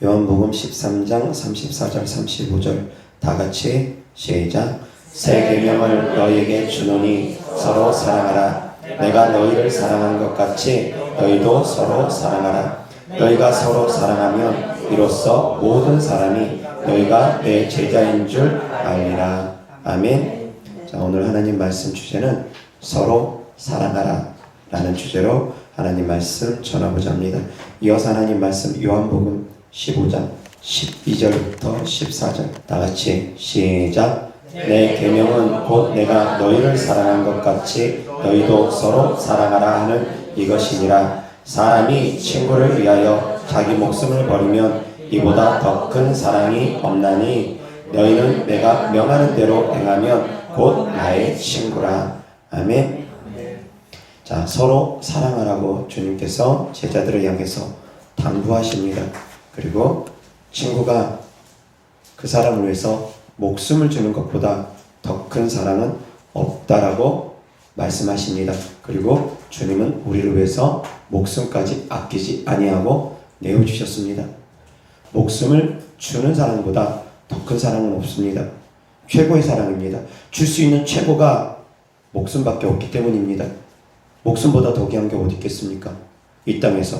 요한복음 13장 34절 35절 다 같이 시작. 새 계명을 너희에게 주노니 서로 사랑하라. 내가 너희를 사랑한 것 같이 너희도 서로 사랑하라. 너희가 서로 사랑하면 이로써 모든 사람이 너희가 내 제자인 줄 알리라. 아멘. 자, 오늘 하나님 말씀 주제는 서로 사랑하라 라는 주제로 하나님 말씀 전하고자 합니다. 이어서 하나님 말씀 요한복음 15장 12절부터 14절 다 같이 시작. 내 계명은 곧 내가 너희를 사랑한 것 같이 너희도 서로 사랑하라 하는 이것이니라. 사람이 친구를 위하여 자기 목숨을 버리면 이보다 더 큰 사랑이 없나니 너희는 내가 명하는 대로 행하면 곧 나의 친구라. 아멘. 자, 서로 사랑하라고 주님께서 제자들을 향해서 당부하십니다. 그리고 친구가 그 사람을 위해서 목숨을 주는 것보다 더 큰 사랑은 없다라고 말씀하십니다. 그리고 주님은 우리를 위해서 목숨까지 아끼지 아니하고 내어주셨습니다. 목숨을 주는 사랑보다 더 큰 사랑은 없습니다. 최고의 사랑입니다. 줄 수 있는 최고가 목숨밖에 없기 때문입니다. 목숨보다 더 귀한 게 어디 있겠습니까? 이 땅에서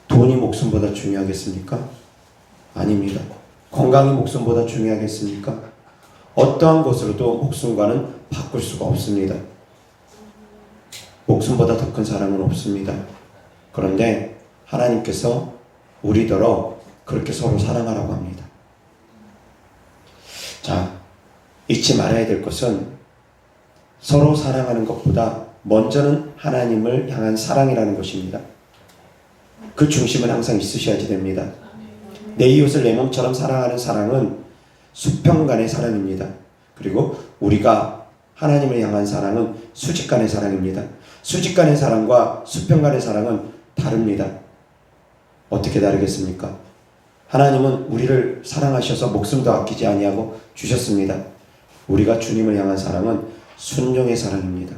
돈이 목숨보다 중요하겠습니까? 아닙니다. 건강이 목숨보다 중요하겠습니까? 어떠한 것으로도 목숨과는 바꿀 수가 없습니다. 목숨보다 더 큰 사랑은 없습니다. 그런데 하나님께서 우리더러 그렇게 서로 사랑하라고 합니다. 자, 잊지 말아야 될 것은 서로 사랑하는 것보다 먼저는 하나님을 향한 사랑이라는 것입니다. 그 중심은 항상 있으셔야지 됩니다. 내 이웃을 내 몸처럼 사랑하는 사랑은 수평간의 사랑입니다. 그리고 우리가 하나님을 향한 사랑은 수직간의 사랑입니다. 수직간의 사랑과 수평간의 사랑은 다릅니다. 어떻게 다르겠습니까? 하나님은 우리를 사랑하셔서 목숨도 아끼지 아니하고 주셨습니다. 우리가 주님을 향한 사랑은 순종의 사랑입니다.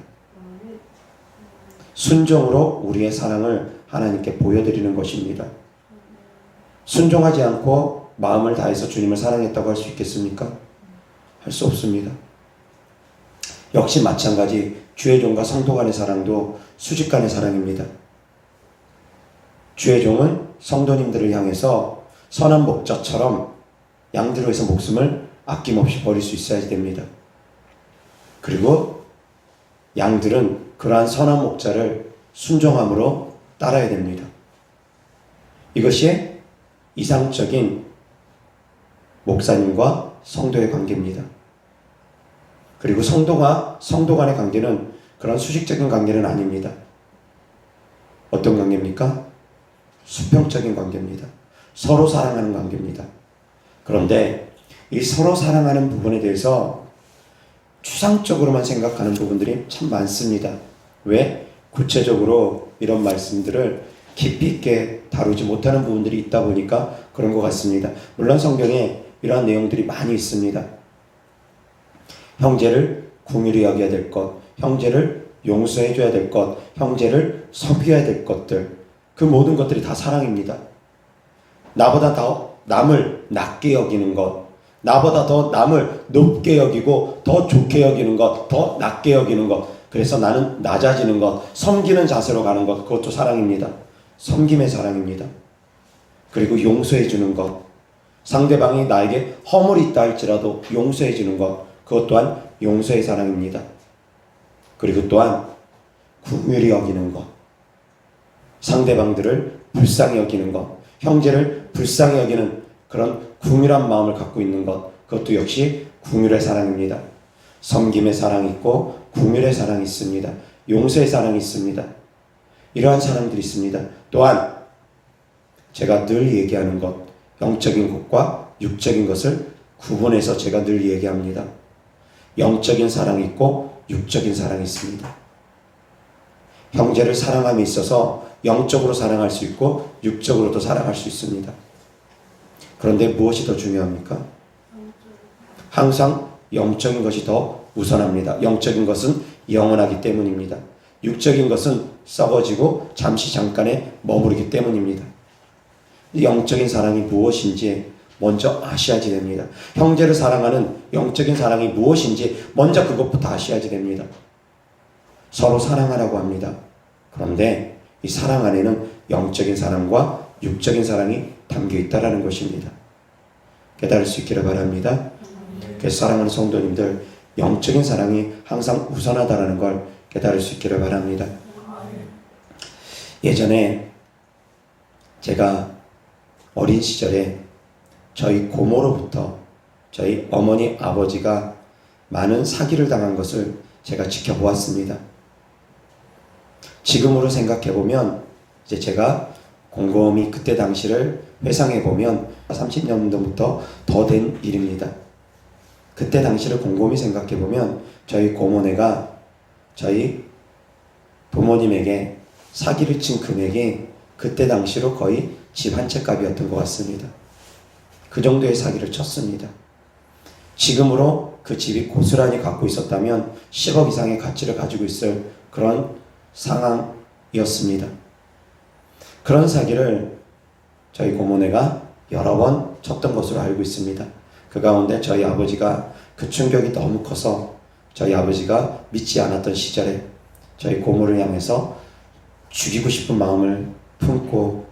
순종으로 우리의 사랑을 하나님께 보여드리는 것입니다. 순종하지 않고 마음을 다해서 주님을 사랑했다고 할 수 있겠습니까? 할 수 없습니다. 역시 마찬가지 주의 종과 성도 간의 사랑도 수직 간의 사랑입니다. 주의 종은 성도님들을 향해서 선한 목자처럼 양들을 위해서 목숨을 아낌없이 버릴 수 있어야 됩니다. 그리고 양들은 그러한 선한 목자를 순종함으로 따라야 됩니다. 이것이 이상적인 목사님과 성도의 관계입니다. 그리고 성도가 성도 간의 관계는 그런 수직적인 관계는 아닙니다. 어떤 관계입니까? 수평적인 관계입니다. 서로 사랑하는 관계입니다. 그런데 이 서로 사랑하는 부분에 대해서 추상적으로만 생각하는 부분들이 참 많습니다. 왜? 구체적으로 이런 말씀들을 깊이 있게 다루지 못하는 부분들이 있다 보니까 그런 것 같습니다. 물론 성경에 이러한 내용들이 많이 있습니다. 형제를 긍휼히 여겨야 될 것, 형제를 용서해 줘야 될 것, 형제를 섬겨야 될 것들, 그 모든 것들이 다 사랑입니다. 나보다 더 남을 낮게 여기는 것, 나보다 더 남을 높게 여기고 더 좋게 여기는 것, 더 낮게 여기는 것, 그래서 나는 낮아지는 것, 섬기는 자세로 가는 것, 그것도 사랑입니다. 섬김의 사랑입니다. 그리고 용서해 주는 것, 상대방이 나에게 허물이 있다 할지라도 용서해 주는 것, 그것 또한 용서의 사랑입니다. 그리고 또한 긍휼히 여기는 것, 상대방들을 불쌍히 여기는 것, 형제를 불쌍히 여기는 그런 긍휼한 마음을 갖고 있는 것, 그것도 역시 긍휼의 사랑입니다. 섬김의 사랑이 있고 긍휼의 사랑이 있습니다. 용서의 사랑이 있습니다. 이러한 사랑들이 있습니다. 또한 제가 늘 얘기하는 것, 영적인 것과 육적인 것을 구분해서 제가 늘 얘기합니다. 영적인 사랑이 있고 육적인 사랑이 있습니다. 형제를 사랑함에 있어서 영적으로 사랑할 수 있고 육적으로도 사랑할 수 있습니다. 그런데 무엇이 더 중요합니까? 항상 영적인 것이 더 우선합니다. 영적인 것은 영원하기 때문입니다. 육적인 것은 썩어지고 잠시 잠깐에 머무르기 때문입니다. 영적인 사랑이 무엇인지 먼저 아셔야지 됩니다. 형제를 사랑하는 영적인 사랑이 무엇인지 먼저 그것부터 아셔야지 됩니다. 서로 사랑하라고 합니다. 그런데 이 사랑 안에는 영적인 사랑과 육적인 사랑이 담겨 있다는 것입니다. 깨달을 수 있기를 바랍니다. 그래서 사랑하는 성도님들, 영적인 사랑이 항상 우선하다는 걸 깨달을 수 있기를 바랍니다. 예전에 제가 어린 시절에 저희 고모로부터 저희 어머니 아버지가 많은 사기를 당한 것을 제가 지켜보았습니다. 지금으로 생각해보면 이제 제가 곰곰이 그때 당시를 회상해보면 30년도부터 더 된 일입니다. 그때 당시를 곰곰이 생각해보면 저희 고모네가 저희 부모님에게 사기를 친 금액이 그때 당시로 거의 집 한 채 값이었던 것 같습니다. 그 정도의 사기를 쳤습니다. 지금으로 그 집이 고스란히 갖고 있었다면 10억 이상의 가치를 가지고 있을 그런 상황이었습니다. 그런 사기를 저희 고모네가 여러 번 쳤던 것으로 알고 있습니다. 그 가운데 저희 아버지가 그 충격이 너무 커서 저희 아버지가 믿지 않았던 시절에 저희 고모를 향해서 죽이고 싶은 마음을 품고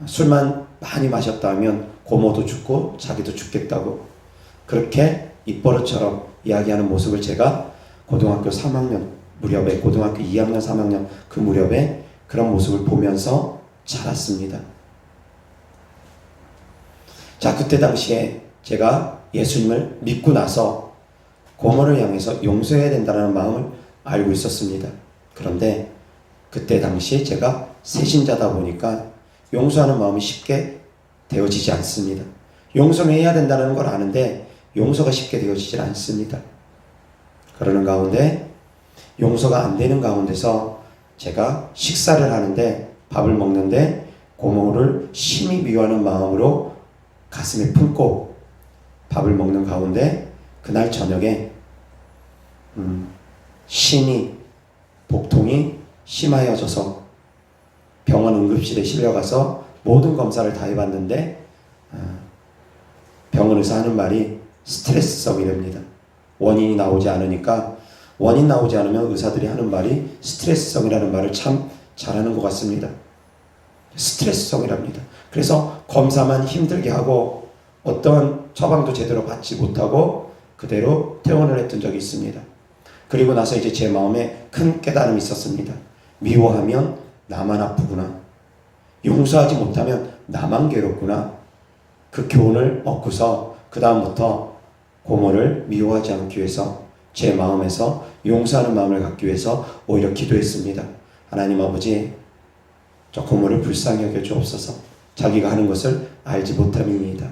술만 많이 마셨다 하면 고모도 죽고 자기도 죽겠다고 그렇게 입버릇처럼 이야기하는 모습을 제가 고등학교 3학년 무렵에, 고등학교 2학년 3학년 그 무렵에 그런 모습을 보면서 자랐습니다. 자, 그때 당시에 제가 예수님을 믿고 나서 고모를 향해서 용서해야 된다는 마음을 알고 있었습니다. 그런데 그때 당시 제가 새신자다 보니까 용서하는 마음이 쉽게 되어지지 않습니다. 용서는 해야 된다는 걸 아는데 용서가 쉽게 되어지질 않습니다. 그러는 가운데 용서가 안 되는 가운데서 제가 식사를 하는데, 밥을 먹는데 고모를 심히 미워하는 마음으로 가슴에 품고 밥을 먹는 가운데 그날 저녁에 심히 복통이 심하여져서 병원 응급실에 실려가서 모든 검사를 다 해봤는데 병원 의사 하는 말이 스트레스성이랍니다. 원인이 나오지 않으니까, 원인 나오지 않으면 의사들이 하는 말이 스트레스성이라는 말을 참 잘하는 것 같습니다. 스트레스성이랍니다. 그래서 검사만 힘들게 하고 어떤 처방도 제대로 받지 못하고 그대로 퇴원을 했던 적이 있습니다. 그리고 나서 이제 제 마음에 큰 깨달음이 있었습니다. 미워하면 나만 아프구나. 용서하지 못하면 나만 괴롭구나. 그 교훈을 얻고서 그 다음부터 고모를 미워하지 않기 위해서 제 마음에서 용서하는 마음을 갖기 위해서 오히려 기도했습니다. 하나님 아버지, 저 고모를 불쌍히 여겨 주옵소서. 자기가 하는 것을 알지 못함이니이다.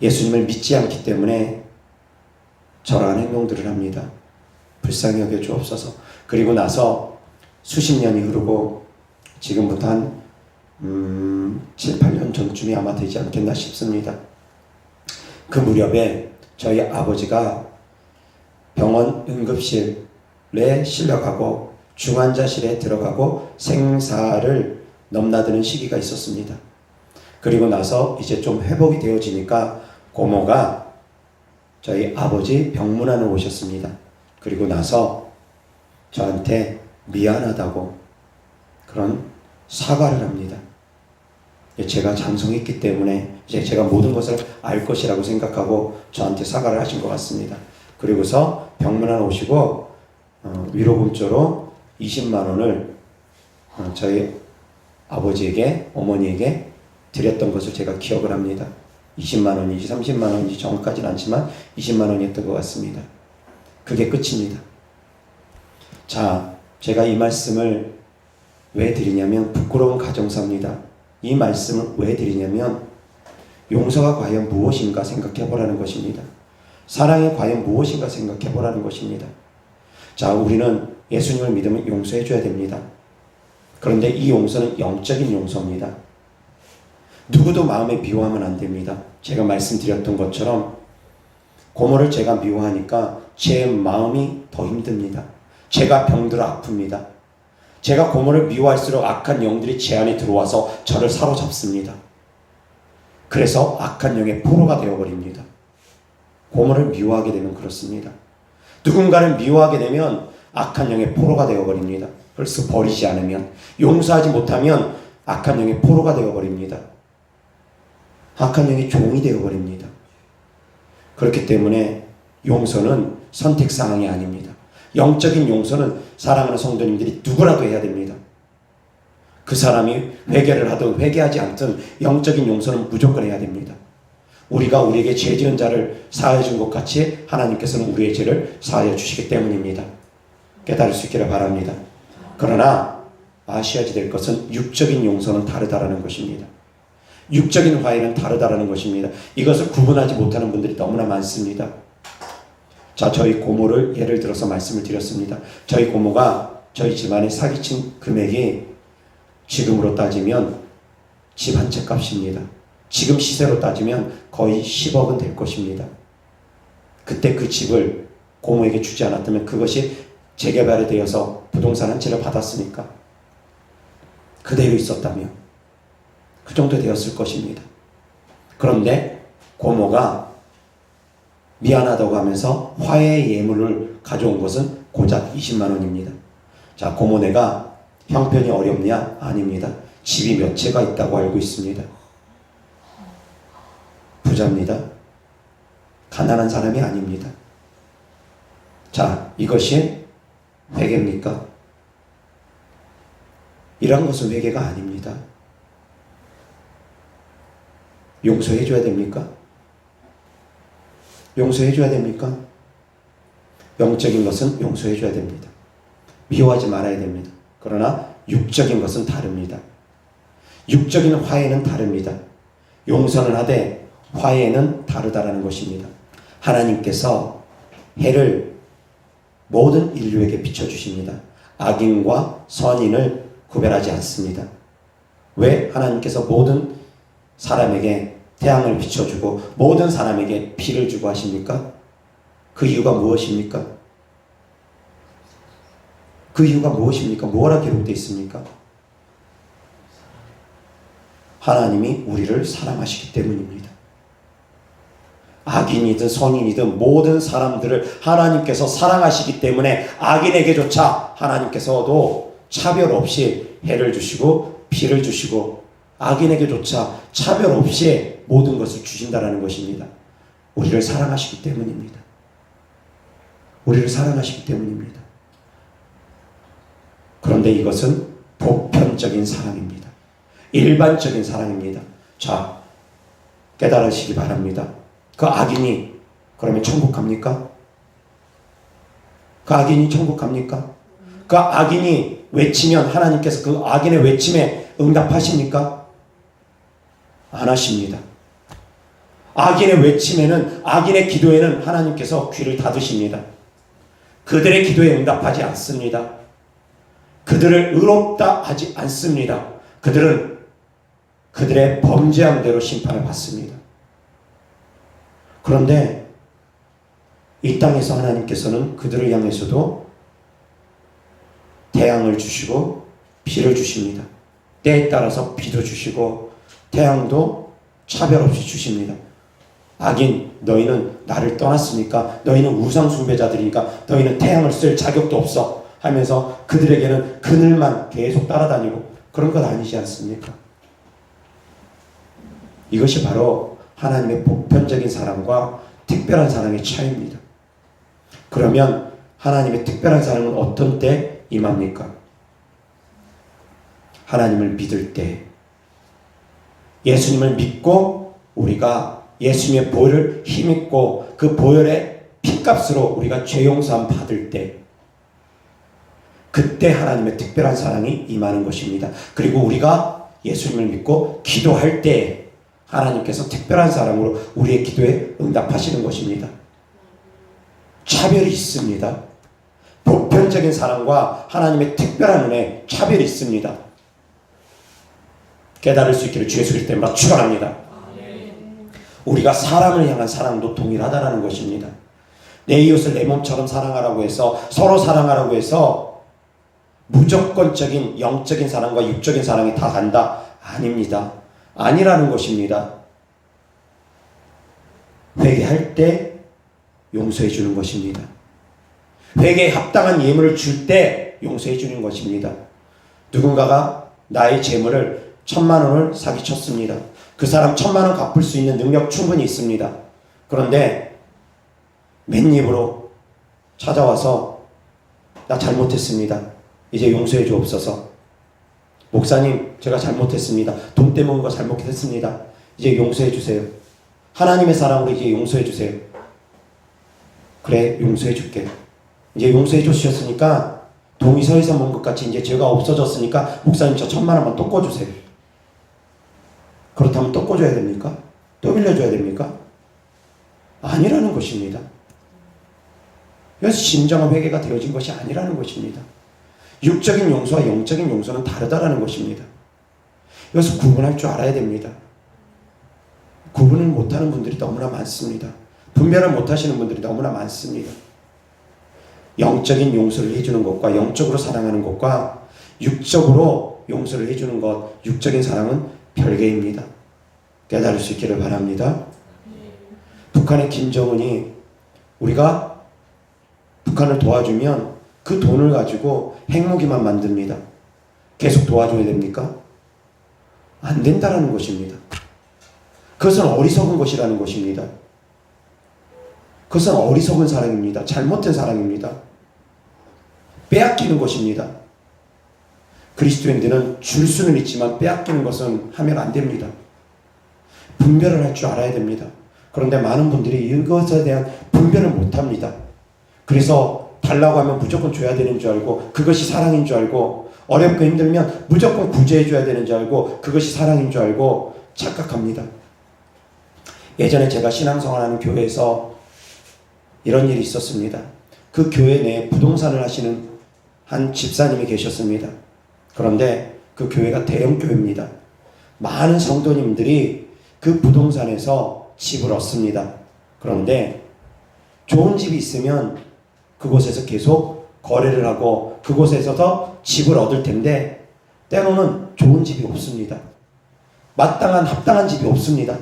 예수님을 믿지 않기 때문에 저러한 행동들을 합니다. 불쌍히 여겨 주옵소서. 그리고 나서 수십 년이 흐르고 지금부터 한 7, 8년 전쯤이 아마 되지 않겠나 싶습니다. 그 무렵에 저희 아버지가 병원 응급실에 실려가고 중환자실에 들어가고 생사를 넘나드는 시기가 있었습니다. 그리고 나서 이제 좀 회복이 되어지니까 고모가 저희 아버지 병문안을 오셨습니다. 그리고 나서 저한테 미안하다고 그런 사과를 합니다. 제가 장성했기 때문에 이제 제가 모든 것을 알 것이라고 생각하고 저한테 사과를 하신 것 같습니다. 그리고서 병문안 오시고 위로금조로 20만 원을 저희 아버지에게, 어머니에게 드렸던 것을 제가 기억을 합니다. 20만 원인지 30만 원인지 정확하지는 않지만 20만 원이었던 것 같습니다. 그게 끝입니다. 자, 제가 이 말씀을 왜 드리냐면 부끄러운 가정사입니다. 이 말씀을 왜 드리냐면 용서가 과연 무엇인가 생각해 보라는 것입니다. 사랑이 과연 무엇인가 생각해 보라는 것입니다. 자, 우리는 예수님을 믿으면 용서해 줘야 됩니다. 그런데 이 용서는 영적인 용서입니다. 누구도 마음에 미워하면 안 됩니다. 제가 말씀드렸던 것처럼 고모를 제가 미워하니까 제 마음이 더 힘듭니다. 제가 병들어 아픕니다. 제가 고모를 미워할수록 악한 영들이 제 안에 들어와서 저를 사로잡습니다. 그래서 악한 영의 포로가 되어버립니다. 고모를 미워하게 되면 그렇습니다. 누군가를 미워하게 되면 악한 영의 포로가 되어버립니다. 그래서 버리지 않으면, 용서하지 못하면 악한 영의 포로가 되어버립니다. 악한 영의 종이 되어버립니다. 그렇기 때문에 용서는 선택사항이 아닙니다. 영적인 용서는 사랑하는 성도님들이 누구라도 해야 됩니다. 그 사람이 회개를 하든 회개하지 않든 영적인 용서는 무조건 해야 됩니다. 우리가 우리에게 죄 지은 자를 사하여 준 것 같이 하나님께서는 우리의 죄를 사하여 주시기 때문입니다. 깨달을 수 있기를 바랍니다. 그러나 아셔야 될 것은 육적인 용서는 다르다라는 것입니다. 육적인 화해는 다르다라는 것입니다. 이것을 구분하지 못하는 분들이 너무나 많습니다. 자, 저희 고모를 예를 들어서 말씀을 드렸습니다. 저희 고모가 저희 집안에 사기친 금액이 지금으로 따지면 집 한 채 값입니다. 지금 시세로 따지면 거의 10억은 될 것입니다. 그때 그 집을 고모에게 주지 않았다면 그것이 재개발이 되어서 부동산 한 채를 받았으니까 그대로 있었다면 그 정도 되었을 것입니다. 그런데 고모가 미안하다고 하면서 화해의 예물을 가져온 것은 고작 20만 원입니다. 자, 고모네가 형편이 어렵냐? 아닙니다. 집이 몇 채가 있다고 알고 있습니다. 부자입니다. 가난한 사람이 아닙니다. 자, 이것이 회개입니까? 이런 것은 회개가 아닙니다. 용서해줘야 됩니까? 용서해줘야 됩니까? 영적인 것은 용서해줘야 됩니다. 미워하지 말아야 됩니다. 그러나 육적인 것은 다릅니다. 육적인 화해는 다릅니다. 용서는 하되 화해는 다르다라는 것입니다. 하나님께서 해를 모든 인류에게 비춰주십니다. 악인과 선인을 구별하지 않습니다. 왜 하나님께서 모든 사람에게 태양을 비춰주고 모든 사람에게 피를 주고 하십니까? 그 이유가 무엇입니까? 그 이유가 무엇입니까? 뭐라 기록되어 있습니까? 하나님이 우리를 사랑하시기 때문입니다. 악인이든 선인이든 모든 사람들을 하나님께서 사랑하시기 때문에 악인에게조차 하나님께서도 차별 없이 해를 주시고 피를 주시고 악인에게조차 차별 없이 모든 것을 주신다라는 것입니다. 우리를 사랑하시기 때문입니다. 우리를 사랑하시기 때문입니다. 그런데 이것은 보편적인 사랑입니다. 일반적인 사랑입니다. 자, 깨달으시기 바랍니다. 그 악인이 그러면 천국 갑니까? 그 악인이 천국 갑니까? 그 악인이 외치면 하나님께서 그 악인의 외침에 응답하십니까? 안 하십니다. 악인의 외침에는, 악인의 기도에는 하나님께서 귀를 닫으십니다. 그들의 기도에 응답하지 않습니다. 그들을 의롭다 하지 않습니다. 그들은 그들의 범죄한 대로 심판을 받습니다. 그런데 이 땅에서 하나님께서는 그들을 향해서도 태양을 주시고 비를 주십니다. 때에 따라서 비도 주시고 태양도 차별 없이 주십니다. 악인, 너희는 나를 떠났으니까, 너희는 우상 숭배자들이니까 너희는 태양을 쓸 자격도 없어 하면서 그들에게는 그늘만 계속 따라다니고, 그런 것 아니지 않습니까? 이것이 바로 하나님의 보편적인 사랑과 특별한 사랑의 차이입니다. 그러면 하나님의 특별한 사랑은 어떤 때 임합니까? 하나님을 믿을 때, 예수님을 믿고 우리가 예수님의 보혈을 힘입고 그 보혈의 피값으로 우리가 죄 용서함 받을 때, 그때 하나님의 특별한 사랑이 임하는 것입니다. 그리고 우리가 예수님을 믿고 기도할 때 하나님께서 특별한 사랑으로 우리의 기도에 응답하시는 것입니다. 차별이 있습니다. 보편적인 사랑과 하나님의 특별한 은혜에 차별이 있습니다. 깨달을 수 있기를 주 예수 그리스도 이름으로 축원합니다. 우리가 사람을 향한 사랑도 동일하다라는 것입니다. 내 이웃을 내 몸처럼 사랑하라고 해서, 서로 사랑하라고 해서 무조건적인 영적인 사랑과 육적인 사랑이 다 간다. 아닙니다. 아니라는 것입니다. 회개할 때 용서해 주는 것입니다. 회개에 합당한 예물을 줄 때 용서해 주는 것입니다. 누군가가 나의 재물을 1,000,000원을 사기쳤습니다. 그 사람 1,000,000원 갚을 수 있는 능력 충분히 있습니다. 그런데 맨입으로 찾아와서 나 잘못했습니다. 이제 용서해 주옵소서. 목사님, 제가 잘못했습니다. 돈 떼먹은 거 잘못했습니다. 이제 용서해 주세요. 하나님의 사랑으로 이제 용서해 주세요. 그래, 용서해 줄게. 이제 용서해 주셨으니까 동이 서에서 먼 것 같이 이제 죄가 없어졌으니까 목사님 저 1,000,000원만 또 꿔주세요. 그렇다면 또 꿔줘야 됩니까? 또 빌려줘야 됩니까? 아니라는 것입니다. 그래서 진정한 회개가 되어진 것이 아니라는 것입니다. 육적인 용서와 영적인 용서는 다르다라는 것입니다. 여기서 구분할 줄 알아야 됩니다. 구분을 못하는 분들이 너무나 많습니다. 분별을 못하시는 분들이 너무나 많습니다. 영적인 용서를 해주는 것과 영적으로 사랑하는 것과 육적으로 용서를 해주는 것, 육적인 사랑은 별개입니다. 깨달을 수 있기를 바랍니다. 북한의 김정은이 우리가 북한을 도와주면 그 돈을 가지고 핵무기만 만듭니다. 계속 도와줘야 됩니까? 안 된다라는 것입니다. 그것은 어리석은 것이라는 것입니다. 그것은 어리석은 사랑입니다. 잘못된 사랑입니다. 빼앗기는 것입니다. 그리스도인들은 줄 수는 있지만 빼앗기는 것은 하면 안 됩니다. 분별을 할 줄 알아야 됩니다. 그런데 많은 분들이 이것에 대한 분별을 못합니다. 그래서 달라고 하면 무조건 줘야 되는 줄 알고 그것이 사랑인 줄 알고 어렵고 힘들면 무조건 구제해 줘야 되는 줄 알고 그것이 사랑인 줄 알고 착각합니다. 예전에 제가 신앙생활하는 교회에서 이런 일이 있었습니다. 그 교회 내에 부동산을 하시는 한 집사님이 계셨습니다. 그런데 그 교회가 대형 교회입니다. 많은 성도님들이 그 부동산에서 집을 얻습니다. 그런데 좋은 집이 있으면 그곳에서 계속 거래를 하고 그곳에서 집을 얻을 텐데 때로는 좋은 집이 없습니다. 마땅한 합당한 집이 없습니다.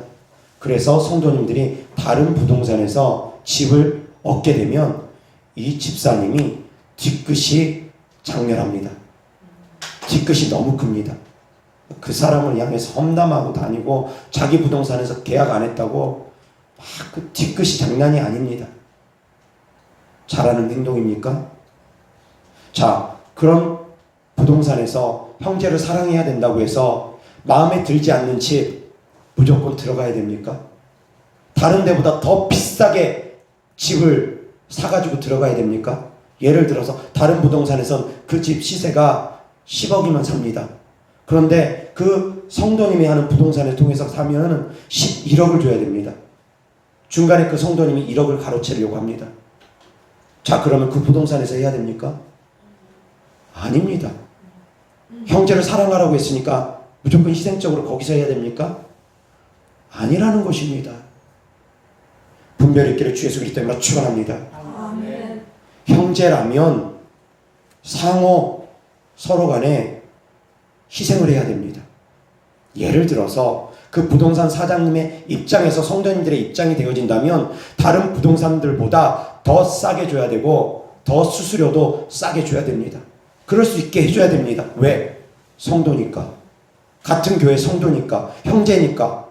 그래서 성도님들이 다른 부동산에서 집을 얻게 되면 이 집사님이 뒤끝이 장렬합니다. 뒤끝이 너무 큽니다. 그 사람을 향해서 험담하고 다니고 자기 부동산에서 계약 안 했다고 막 그 뒤끝이 장난이 아닙니다. 잘하는 행동입니까? 자, 그런 부동산에서 형제를 사랑해야 된다고 해서 마음에 들지 않는 집 무조건 들어가야 됩니까? 다른 데보다 더 비싸게 집을 사가지고 들어가야 됩니까? 예를 들어서 다른 부동산에선 그 집 시세가 10억이면 삽니다. 그런데 그 성도님이 하는 부동산을 통해서 사면은 11억을 줘야 됩니다. 중간에 그 성도님이 1억을 가로채려고 합니다. 자, 그러면 그 부동산에서 해야 됩니까? 아닙니다. 형제를 사랑하라고 했으니까 무조건 희생적으로 거기서 해야 됩니까? 아니라는 것입니다. 분별 있기를 주 예수 그리스도로 축원합니다. 아멘. 형제라면 상호 서로 간에 희생을 해야 됩니다. 예를 들어서 그 부동산 사장님의 입장에서 성도님들의 입장이 되어진다면 다른 부동산들보다 더 싸게 줘야 되고 더 수수료도 싸게 줘야 됩니다. 그럴 수 있게 해줘야 됩니다. 왜? 성도니까. 같은 교회 성도니까. 형제니까.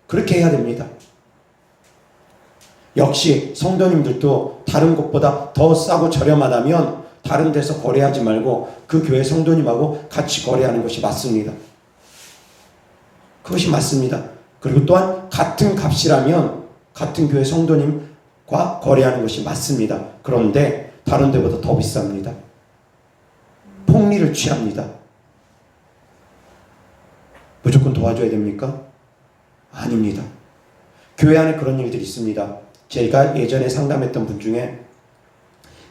그렇게 해야 됩니다. 역시 성도님들도 다른 곳보다 더 싸고 저렴하다면 다른 데서 거래하지 말고 그 교회 성도님하고 같이 거래하는 것이 맞습니다. 그것이 맞습니다. 그리고 또한 같은 값이라면 같은 교회 성도님과 거래하는 것이 맞습니다. 그런데 다른 데보다 더 비쌉니다. 폭리를 취합니다. 무조건 도와줘야 됩니까? 아닙니다. 교회 안에 그런 일들이 있습니다. 제가 예전에 상담했던 분 중에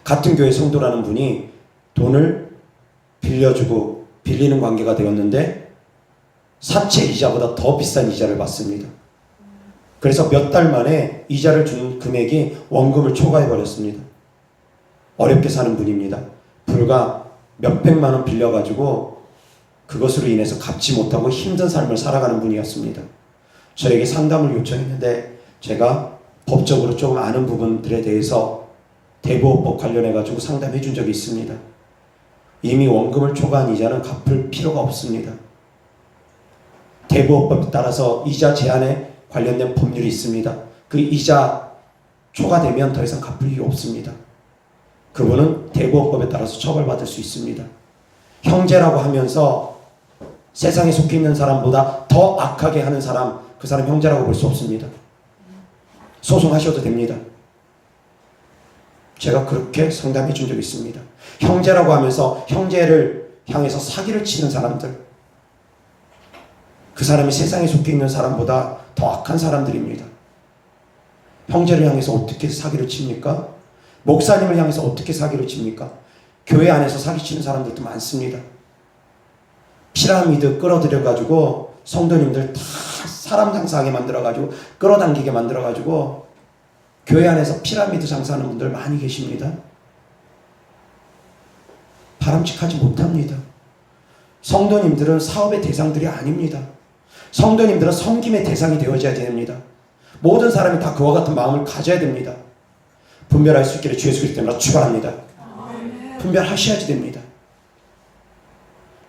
같은 교회 성도라는 분이 돈을 빌려주고 빌리는 관계가 되었는데 사채 이자보다 더 비싼 이자를 받습니다. 그래서 몇 달 만에 이자를 준 금액이 원금을 초과해 버렸습니다. 어렵게 사는 분입니다. 불과 몇백만 원 빌려가지고 그것으로 인해서 갚지 못하고 힘든 삶을 살아가는 분이었습니다. 저에게 상담을 요청했는데 제가 법적으로 조금 아는 부분들에 대해서 대부업법 관련해가지고 상담해 준 적이 있습니다. 이미 원금을 초과한 이자는 갚을 필요가 없습니다. 대부업법에 따라서 이자 제한에 관련된 법률이 있습니다. 그 이자 초과되면 더 이상 갚을 이유 없습니다. 그분은 대부업법에 따라서 처벌받을 수 있습니다. 형제라고 하면서 세상에 속해 있는 사람보다 더 악하게 하는 사람, 그 사람 형제라고 볼 수 없습니다. 소송하셔도 됩니다. 제가 그렇게 상담해 준 적이 있습니다. 형제라고 하면서 형제를 향해서 사기를 치는 사람들, 그 사람이 세상에 속해 있는 사람보다 더 악한 사람들입니다. 형제를 향해서 어떻게 사기를 칩니까? 목사님을 향해서 어떻게 사기를 칩니까? 교회 안에서 사기치는 사람들도 많습니다. 피라미드 끌어들여가지고 성도님들 다 사람 장사하게 만들어가지고 끌어당기게 만들어가지고 교회 안에서 피라미드 장사하는 분들 많이 계십니다. 바람직하지 못합니다. 성도님들은 사업의 대상들이 아닙니다. 성도님들은 섬김의 대상이 되어져야 됩니다. 모든 사람이 다 그와 같은 마음을 가져야 됩니다. 분별할 수 있기를 주 예수 그리스도 이름으로 축원합니다. 분별하셔야지 됩니다.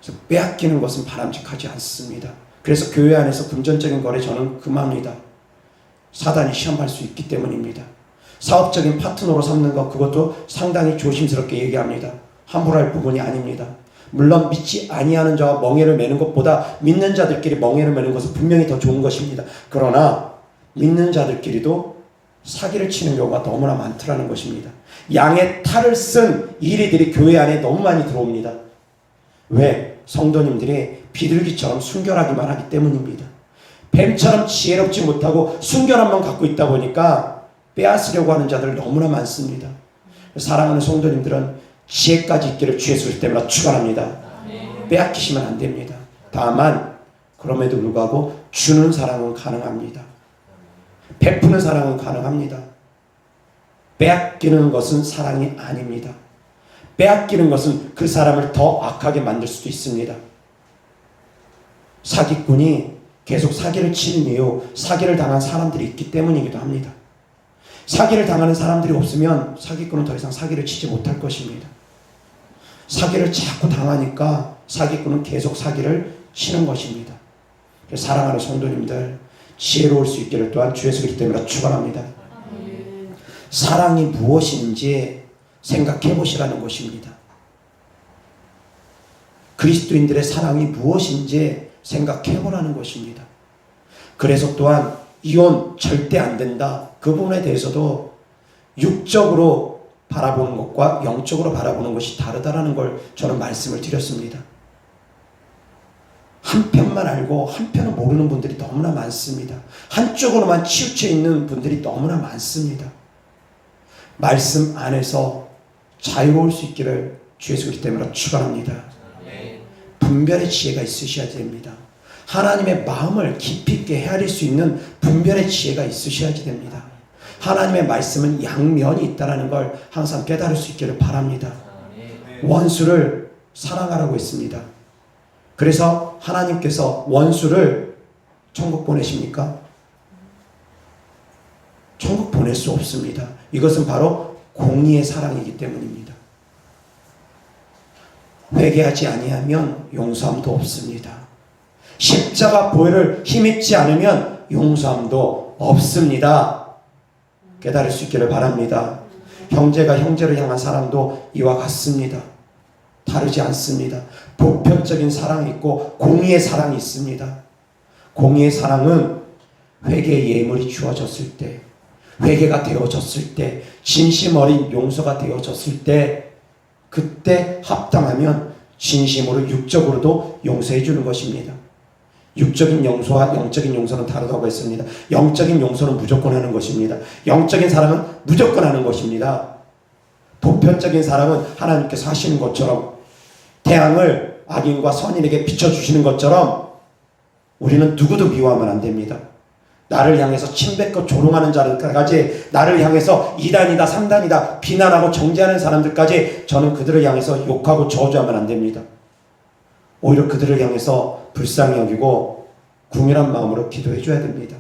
그래서 빼앗기는 것은 바람직하지 않습니다. 그래서 교회 안에서 금전적인 거래 저는 금합니다. 사단이 시험할 수 있기 때문입니다. 사업적인 파트너로 삼는 것, 그것도 상당히 조심스럽게 얘기합니다. 함부로 할 부분이 아닙니다. 물론 믿지 아니하는 자와 멍에를 매는 것보다 믿는 자들끼리 멍에를 매는 것은 분명히 더 좋은 것입니다. 그러나 믿는 자들끼리도 사기를 치는 경우가 너무나 많더라는 것입니다. 양의 탈을 쓴 이리들이 교회 안에 너무 많이 들어옵니다. 왜? 성도님들이 비둘기처럼 순결하기만 하기 때문입니다. 뱀처럼 지혜롭지 못하고 순결함만 갖고 있다 보니까 빼앗으려고 하는 자들 너무나 많습니다. 사랑하는 성도님들은 지혜까지 있기를 주 예수 그리스도 때문에 축원합니다. 빼앗기시면 안 됩니다. 다만 그럼에도 불구하고 주는 사랑은 가능합니다. 베푸는 사랑은 가능합니다. 빼앗기는 것은 사랑이 아닙니다. 빼앗기는 것은 그 사람을 더 악하게 만들 수도 있습니다. 사기꾼이 계속 사기를 치는 이유, 사기를 당한 사람들이 있기 때문이기도 합니다. 사기를 당하는 사람들이 없으면 사기꾼은 더 이상 사기를 치지 못할 것입니다. 사기를 자꾸 당하니까 사기꾼은 계속 사기를 치는 것입니다. 사랑하는 성도님들, 지혜로울 수 있기를 또한 주 예수 그리스도 때문에 축원합니다. 사랑이 무엇인지 생각해 보시라는 것입니다. 그리스도인들의 사랑이 무엇인지 생각해 보라는 것입니다. 그래서 또한 이혼 절대 안 된다. 그 부분에 대해서도 육적으로 바라보는 것과 영적으로 바라보는 것이 다르다라는 걸 저는 말씀을 드렸습니다. 한편만 알고 한편은 모르는 분들이 너무나 많습니다. 한쪽으로만 치우쳐 있는 분들이 너무나 많습니다. 말씀 안에서 자유로울 수 있기를 주 예수 그리스도 때문에 축원합니다. 분별의 지혜가 있으셔야 됩니다. 하나님의 마음을 깊이 있게 헤아릴 수 있는 분별의 지혜가 있으셔야지 됩니다. 하나님의 말씀은 양면이 있다는 걸 항상 깨달을 수 있기를 바랍니다. 원수를 사랑하라고 했습니다. 그래서 하나님께서 원수를 천국 보내십니까? 천국 보낼 수 없습니다. 이것은 바로 공의의 사랑이기 때문입니다. 회개하지 아니하면 용서함도 없습니다. 십자가 보혈을 힘입지 않으면 용서함도 없습니다. 깨달을 수 있기를 바랍니다. 형제가 형제를 향한 사랑도 이와 같습니다. 다르지 않습니다. 보편적인 사랑이 있고 공의의 사랑이 있습니다. 공의의 사랑은 회개의 예물이 주어졌을 때, 회개가 되어졌을 때, 진심 어린 용서가 되어졌을 때, 그때 합당하면 진심으로 육적으로도 용서해 주는 것입니다. 육적인 용서와 영적인 용서는 다르다고 했습니다. 영적인 용서는 무조건 하는 것입니다. 영적인 사랑은 무조건 하는 것입니다. 보편적인 사랑은 하나님께서 하시는 것처럼 태양을 악인과 선인에게 비춰주시는 것처럼 우리는 누구도 미워하면 안 됩니다. 나를 향해서 침뱉고 조롱하는 자들까지, 나를 향해서 이단이다 삼단이다 비난하고 정죄하는 사람들까지 저는 그들을 향해서 욕하고 저주하면 안 됩니다. 오히려 그들을 향해서 불쌍히 여기고 궁일한 마음으로 기도해 줘야 됩니다.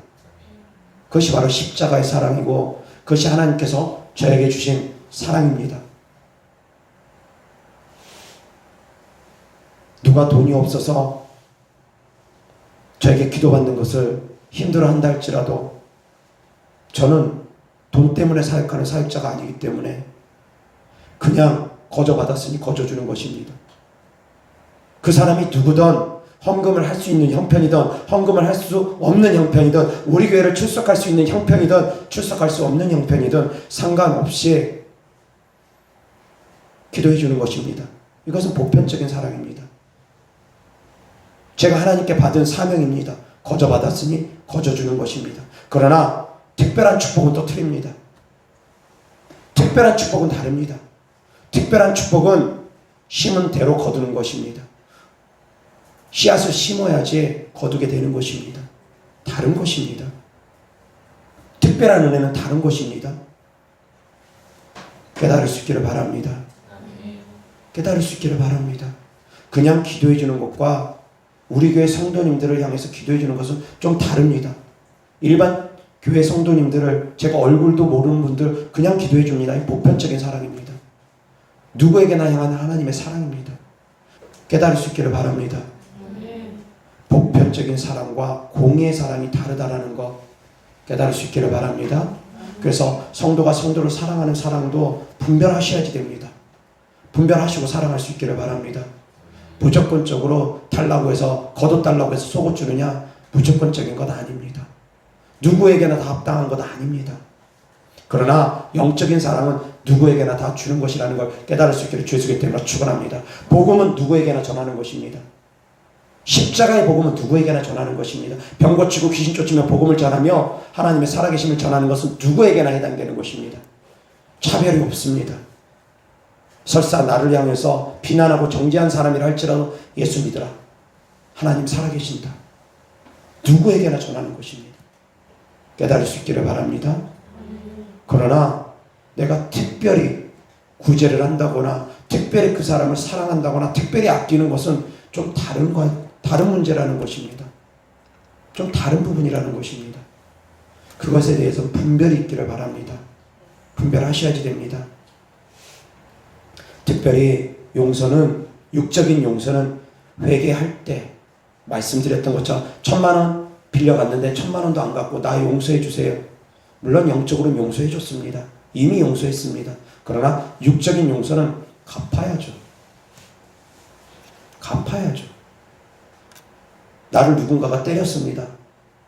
그것이 바로 십자가의 사랑이고 그것이 하나님께서 저에게 주신 사랑입니다. 누가 돈이 없어서 저에게 기도받는 것을 힘들어한다 할지라도 저는 돈 때문에 사역하는 사역자가 아니기 때문에 그냥 거저받았으니 거저주는 것입니다. 그 사람이 누구든 헌금을 할 수 있는 형편이든 헌금을 할 수 없는 형편이든 우리 교회를 출석할 수 있는 형편이든 출석할 수 없는 형편이든 상관없이 기도해 주는 것입니다. 이것은 보편적인 사랑입니다. 제가 하나님께 받은 사명입니다. 거저받았으니 거저주는 것입니다. 그러나 특별한 축복은 또 틀립니다. 특별한 축복은 다릅니다. 특별한 축복은 심은 대로 거두는 것입니다. 씨앗을 심어야지 거두게 되는 것입니다. 다른 것입니다. 특별한 은혜는 다른 것입니다. 깨달을 수 있기를 바랍니다. 깨달을 수 있기를 바랍니다. 그냥 기도해 주는 것과 우리 교회 성도님들을 향해서 기도해 주는 것은 좀 다릅니다. 일반 교회 성도님들을 제가 얼굴도 모르는 분들 그냥 기도해 줍니다. 이 보편적인 사랑입니다. 누구에게나 향한 하나님의 사랑입니다. 깨달을 수 있기를 바랍니다. 보편적인 사랑과 공의의 사랑이 다르다라는 것 깨달을 수 있기를 바랍니다. 그래서 성도가 성도를 사랑하는 사랑도 분별하셔야지 됩니다. 분별하시고 사랑할 수 있기를 바랍니다. 무조건적으로 달라고 해서 거둬달라고 해서 속옷 주느냐 무조건적인 것 아닙니다. 누구에게나 다 합당한 것 아닙니다. 그러나 영적인 사랑은 누구에게나 다 주는 것이라는 걸 깨달을 수 있기를 주의 주기 때문에 축원합니다. 복음은 누구에게나 전하는 것입니다. 십자가의 복음은 누구에게나 전하는 것입니다. 병 고치고 귀신 쫓으며 복음을 전하며 하나님의 살아계심을 전하는 것은 누구에게나 해당되는 것입니다. 차별이 없습니다. 설사 나를 향해서 비난하고 정죄한 사람이라 할지라도 예수 믿으라. 하나님 살아계신다. 누구에게나 전하는 것입니다. 깨달을 수 있기를 바랍니다. 그러나 내가 특별히 구제를 한다거나 특별히 그 사람을 사랑한다거나 특별히 아끼는 것은 좀 다른 문제라는 것입니다. 좀 다른 부분이라는 것입니다. 그것에 대해서 분별이 있기를 바랍니다. 분별하셔야지 됩니다. 특별히 용서는 육적인 용서는 회개할 때 말씀드렸던 것처럼 1,000,000원 빌려갔는데 1,000,000원도 안 갚고 나 용서해 주세요. 물론 영적으로는 용서해 줬습니다. 이미 용서했습니다. 그러나 육적인 용서는 갚아야죠. 갚아야죠. 나를 누군가가 때렸습니다.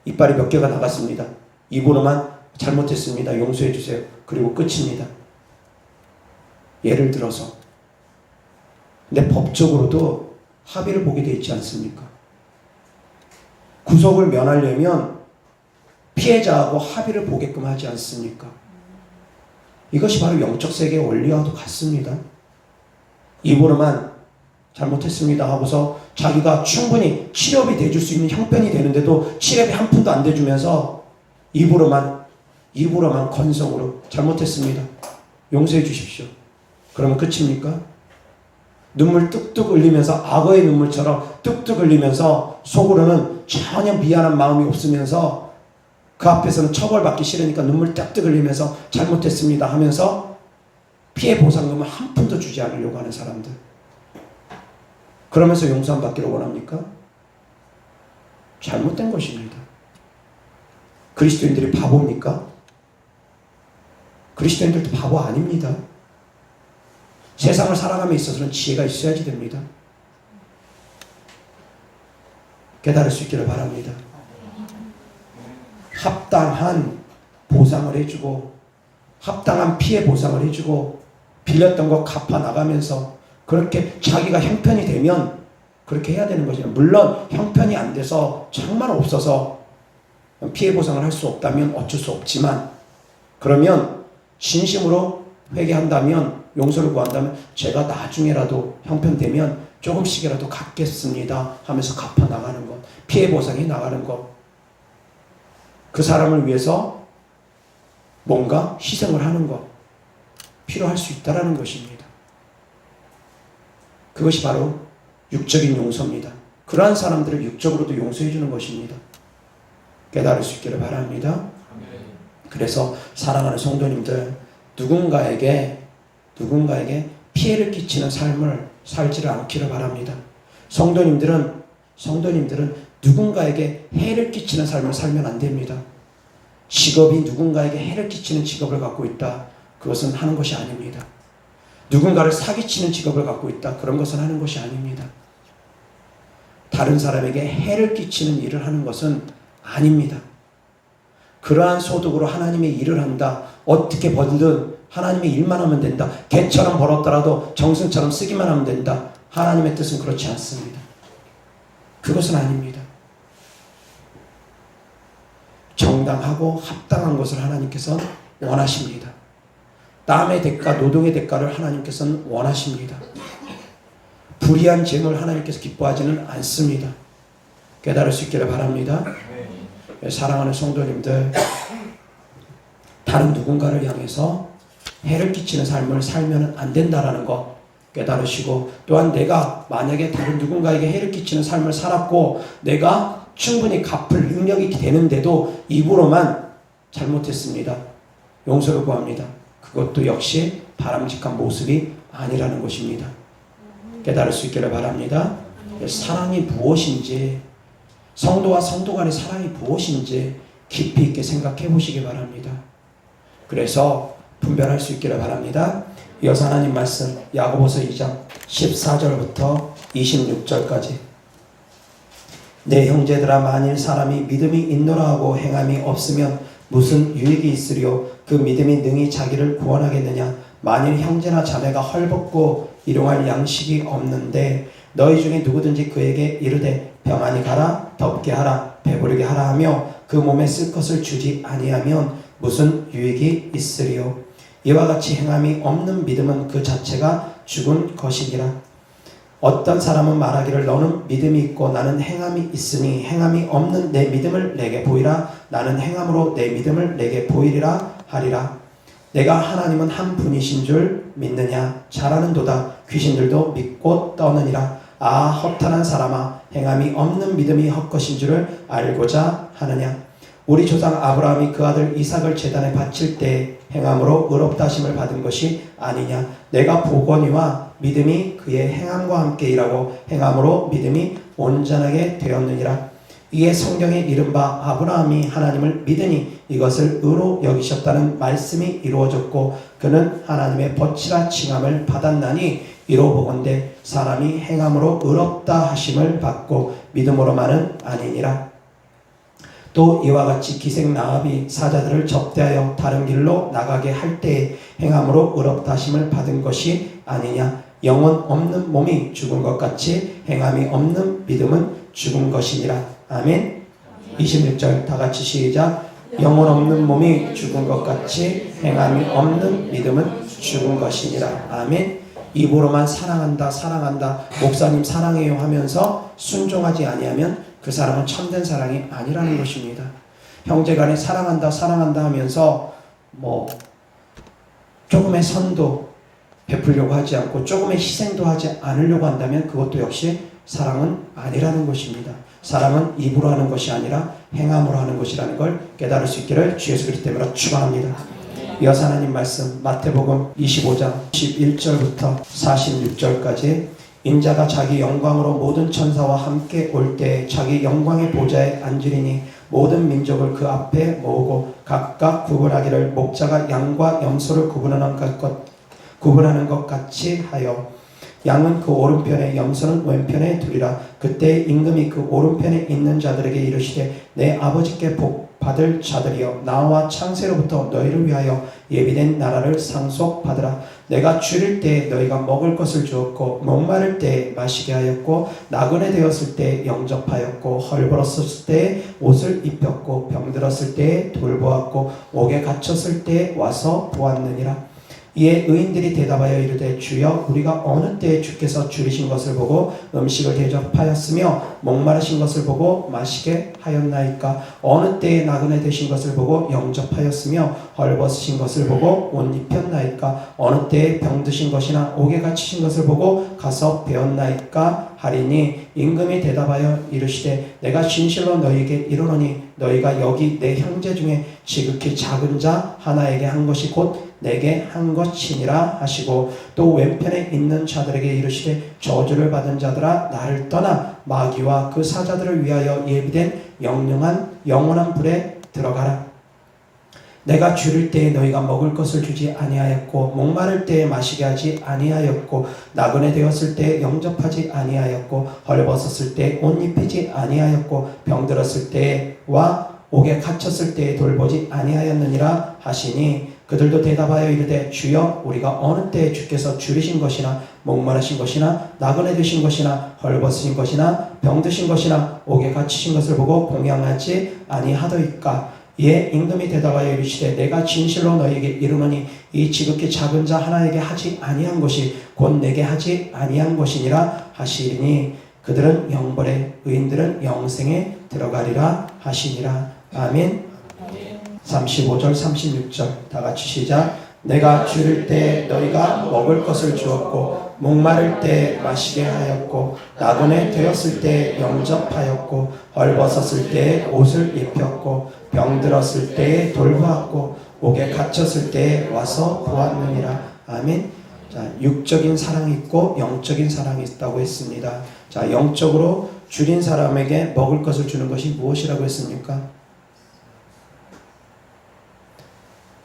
이빨이 몇 개가 나갔습니다. 입으로만 잘못했습니다. 용서해 주세요. 그리고 끝입니다. 예를 들어서 근데 법적으로도 합의를 보게 되어 있지 않습니까? 구속을 면하려면 피해자하고 합의를 보게끔 하지 않습니까? 이것이 바로 영적 세계의 원리와도 같습니다. 입으로만 잘못했습니다 하고서 자기가 충분히 치료비 대줄 수 있는 형편이 되는데도 치료비 한 푼도 안 대주면서 입으로만 건성으로 잘못했습니다. 용서해 주십시오. 그러면 끝입니까? 눈물 뚝뚝 흘리면서 악어의 눈물처럼 뚝뚝 흘리면서 속으로는 전혀 미안한 마음이 없으면서 그 앞에서는 처벌받기 싫으니까 눈물 뚝뚝 흘리면서 잘못했습니다 하면서 피해 보상금을 한 푼도 주지 않으려고 하는 사람들. 그러면서 용서 안 받기를 원합니까? 잘못된 것입니다. 그리스도인들이 바보입니까? 그리스도인들도 바보 아닙니다. 세상을 살아감에 있어서는 지혜가 있어야지 됩니다. 깨달을 수 있기를 바랍니다. 합당한 보상을 해주고 합당한 피해 보상을 해주고 빌렸던 거 갚아 나가면서 그렇게 자기가 형편이 되면 그렇게 해야 되는 거죠. 물론 형편이 안 돼서 정말 없어서 피해 보상을 할 수 없다면 어쩔 수 없지만 그러면 진심으로 회개한다면 용서를 구한다면 제가 나중에라도 형편되면 조금씩이라도 갚겠습니다 하면서 갚아 나가는 것, 피해 보상해 나가는 것, 그 사람을 위해서 뭔가 희생을 하는 것, 필요할 수 있다라는 것입니다. 그것이 바로 육적인 용서입니다. 그러한 사람들을 육적으로도 용서해 주는 것입니다. 깨달을 수 있기를 바랍니다. 그래서 사랑하는 성도님들, 누군가에게 피해를 끼치는 삶을 살지를 않기를 바랍니다. 성도님들은 누군가에게 해를 끼치는 삶을 살면 안 됩니다. 직업이 누군가에게 해를 끼치는 직업을 갖고 있다. 그것은 하는 것이 아닙니다. 누군가를 사기치는 직업을 갖고 있다. 그런 것은 하는 것이 아닙니다. 다른 사람에게 해를 끼치는 일을 하는 것은 아닙니다. 그러한 소득으로 하나님의 일을 한다. 어떻게 벌든 하나님의 일만 하면 된다. 개처럼 벌었더라도 정승처럼 쓰기만 하면 된다. 하나님의 뜻은 그렇지 않습니다. 그것은 아닙니다. 정당하고 합당한 것을 하나님께서는 원하십니다. 땀의 대가, 노동의 대가를 하나님께서는 원하십니다. 불의한 재물 하나님께서 기뻐하지는 않습니다. 깨달을 수 있기를 바랍니다. 사랑하는 성도님들, 다른 누군가를 향해서 해를 끼치는 삶을 살면 안 된다라는 것 깨달으시고, 또한 내가 만약에 다른 누군가에게 해를 끼치는 삶을 살았고 내가 충분히 갚을 능력이 되는데도 입으로만 잘못했습니다. 용서를 구합니다. 그것도 역시 바람직한 모습이 아니라는 것입니다. 깨달을 수 있기를 바랍니다. 사랑이 무엇인지, 성도와 성도 간의 사랑이 무엇인지 깊이 있게 생각해 보시기 바랍니다. 그래서 분별할 수 있기를 바랍니다. 이어서 하나님 말씀 야고보서 2장 14절부터 26절까지. 내 형제들아, 만일 사람이 믿음이 있노라 하고 행함이 없으면 무슨 유익이 있으리요? 그 믿음이 능히 자기를 구원하겠느냐? 만일 형제나 자매가 헐벗고 일용할 양식이 없는데 너희 중에 누구든지 그에게 이르되 평안히 가라, 덥게 하라, 배부르게 하라 하며 그 몸에 쓸 것을 주지 아니하면 무슨 유익이 있으리요? 이와 같이 행함이 없는 믿음은 그 자체가 죽은 것이니라. 어떤 사람은 말하기를 너는 믿음이 있고 나는 행함이 있으니 행함이 없는 내 믿음을 내게 보이라. 나는 행함으로 내 믿음을 내게 보이리라 하리라. 내가 하나님은 한 분이신 줄 믿느냐? 잘하는도다. 귀신들도 믿고 떠느니라. 아, 허탄한 사람아, 행함이 없는 믿음이 헛것인 줄을 알고자 하느냐? 우리 조상 아브라함이 그 아들 이삭을 제단에 바칠 때 행함으로 의롭다 하심을 받은 것이 아니냐? 내가 보거니와 믿음이 그의 행함과 함께 일하고 행함으로 믿음이 온전하게 되었느니라. 이에 성경에 이른바 아브라함이 하나님을 믿으니 이것을 의로 여기셨다는 말씀이 이루어졌고 그는 하나님의 벗이라 칭함을 받았나니 이로 보건대 사람이 행함으로 의롭다 하심을 받고 믿음으로만은 아니니라. 또 이와 같이 기생 라합이 사자들을 접대하여 다른 길로 나가게 할 때에 행함으로 의롭다 하심을 받은 것이 아니냐? 영혼 없는 몸이 죽은 것 같이 행함이 없는 믿음은 죽은 것이니라. 아멘. 26절 다 같이 시작. 영혼 없는 몸이 죽은 것 같이 행함이 없는 믿음은 죽은 것이니라. 아멘. 입으로만 사랑한다 목사님 사랑해요 하면서 순종하지 아니하면 그 사람은 참된 사랑이 아니라는 것입니다. 형제간에 사랑한다 하면서 조금의 선도 베풀려고 하지 않고 조금의 희생도 하지 않으려고 한다면 그것도 역시 사랑은 아니라는 것입니다. 사랑은 입으로 하는 것이 아니라 행함으로 하는 것이라는 걸 깨달을 수 있기를 주 예수 그리스도 이름으로 축원합니다. 이어서 하나님 말씀 마태복음 25장 11절부터 46절까지. 인자가 자기 영광으로 모든 천사와 함께 올 때 자기 영광의 보좌에 앉으리니 모든 민족을 그 앞에 모으고 각각 구분하기를 목자가 양과 염소를 구분하는 것 같이 하여 양은 그 오른편에 염소는 왼편에 두리라. 그때 임금이 그 오른편에 있는 자들에게 이르시되 내 아버지께 복 받을 자들이여 나와 창세로부터 너희를 위하여 예비된 나라를 상속받으라. 내가 줄일 때 너희가 먹을 것을 주었고 목마를 때 마시게 하였고 나그네 되었을 때 영접하였고 헐벗었을 때 옷을 입혔고 병들었을 때 돌보았고 옥에 갇혔을 때 와서 보았느니라. 이에 의인들이 대답하여 이르되 주여 우리가 어느 때에 주께서 줄이신 것을 보고 음식을 대접하였으며 목마르신 것을 보고 마시게 하였나이까. 어느 때에 나그네 되신 것을 보고 영접하였으며 헐벗으신 것을 보고 옷 입혔나이까. 어느 때에 병드신 것이나 옥에 갇히신 것을 보고 가서 배웠나이까 하리니 임금이 대답하여 이르시되 내가 진실로 너희에게 이르노니 너희가 여기 내 형제 중에 지극히 작은 자 하나에게 한 것이 곧 내게 한 것이니라 하시고 또 왼편에 있는 자들에게 이르시되 저주를 받은 자들아 나를 떠나 마귀와 그 사자들을 위하여 예비된 영원한 불에 들어가라. 내가 줄일 때에 너희가 먹을 것을 주지 아니하였고 목마를 때에 마시게 하지 아니하였고 나그네 되었을 때에 영접하지 아니하였고 헐벗었을 때에 옷 입히지 아니하였고 병들었을 때와 옥에 갇혔을 때에 돌보지 아니하였느니라 하시니 그들도 대답하여 이르되 주여 우리가 어느 때에 주께서 줄이신 것이나 목마르신 것이나 나그네 되신 것이나 헐벗으신 것이나 병드신 것이나 옥에 갇히신 것을 보고 공양하지 아니하더이까. 이에 임금이 대답하여 이르시되 내가 진실로 너희에게 이르노니 이 지극히 작은 자 하나에게 하지 아니한 것이 곧 내게 하지 아니한 것이니라 하시니 그들은 영벌에 의인들은 영생에 들어가리라 하시니라. 아멘. 35절 36절 다 같이 시작. 내가 줄일 때 너희가 먹을 것을 주었고 목마를 때 마시게 하였고 나그네 되었을 때 영접하였고 헐벗었을 때 옷을 입혔고 병들었을 때 돌보았고 옥에 갇혔을 때 와서 보았느니라. 아멘. 자, 육적인 사랑이 있고 영적인 사랑이 있다고 했습니다. 자, 영적으로 줄인 사람에게 먹을 것을 주는 것이 무엇이라고 했습니까?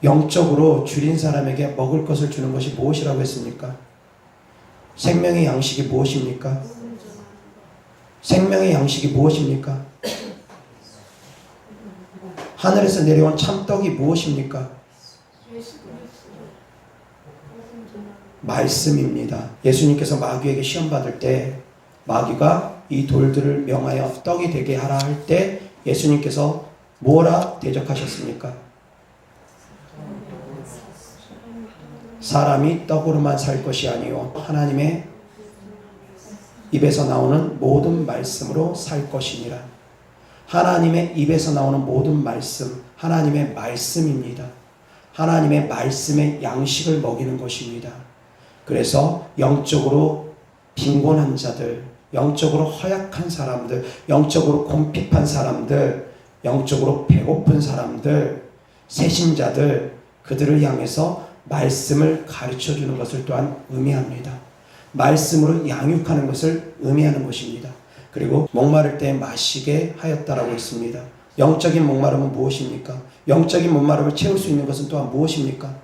영적으로 줄인 사람에게 먹을 것을 주는 것이 무엇이라고 했습니까? 생명의 양식이 무엇입니까? 생명의 양식이 무엇입니까? 하늘에서 내려온 참떡이 무엇입니까? 말씀입니다. 예수님께서 마귀에게 시험 받을 때 마귀가 이 돌들을 명하여 떡이 되게 하라 할 때 예수님께서 뭐라 대적하셨습니까? 사람이 떡으로만 살 것이 아니요 하나님의 입에서 나오는 모든 말씀으로 살 것이니라. 하나님의 입에서 나오는 모든 말씀, 하나님의 말씀입니다. 하나님의 말씀의 양식을 먹이는 것입니다. 그래서 영적으로 빈곤한 자들, 영적으로 허약한 사람들, 영적으로 궁핍한 사람들, 영적으로 배고픈 사람들, 새신자들, 그들을 향해서 말씀을 가르쳐 주는 것을 또한 의미합니다. 말씀으로 양육하는 것을 의미하는 것입니다. 그리고 목마를 때 마시게 하였다라고 했습니다. 영적인 목마름은 무엇입니까? 영적인 목마름을 채울 수 있는 것은 또한 무엇입니까?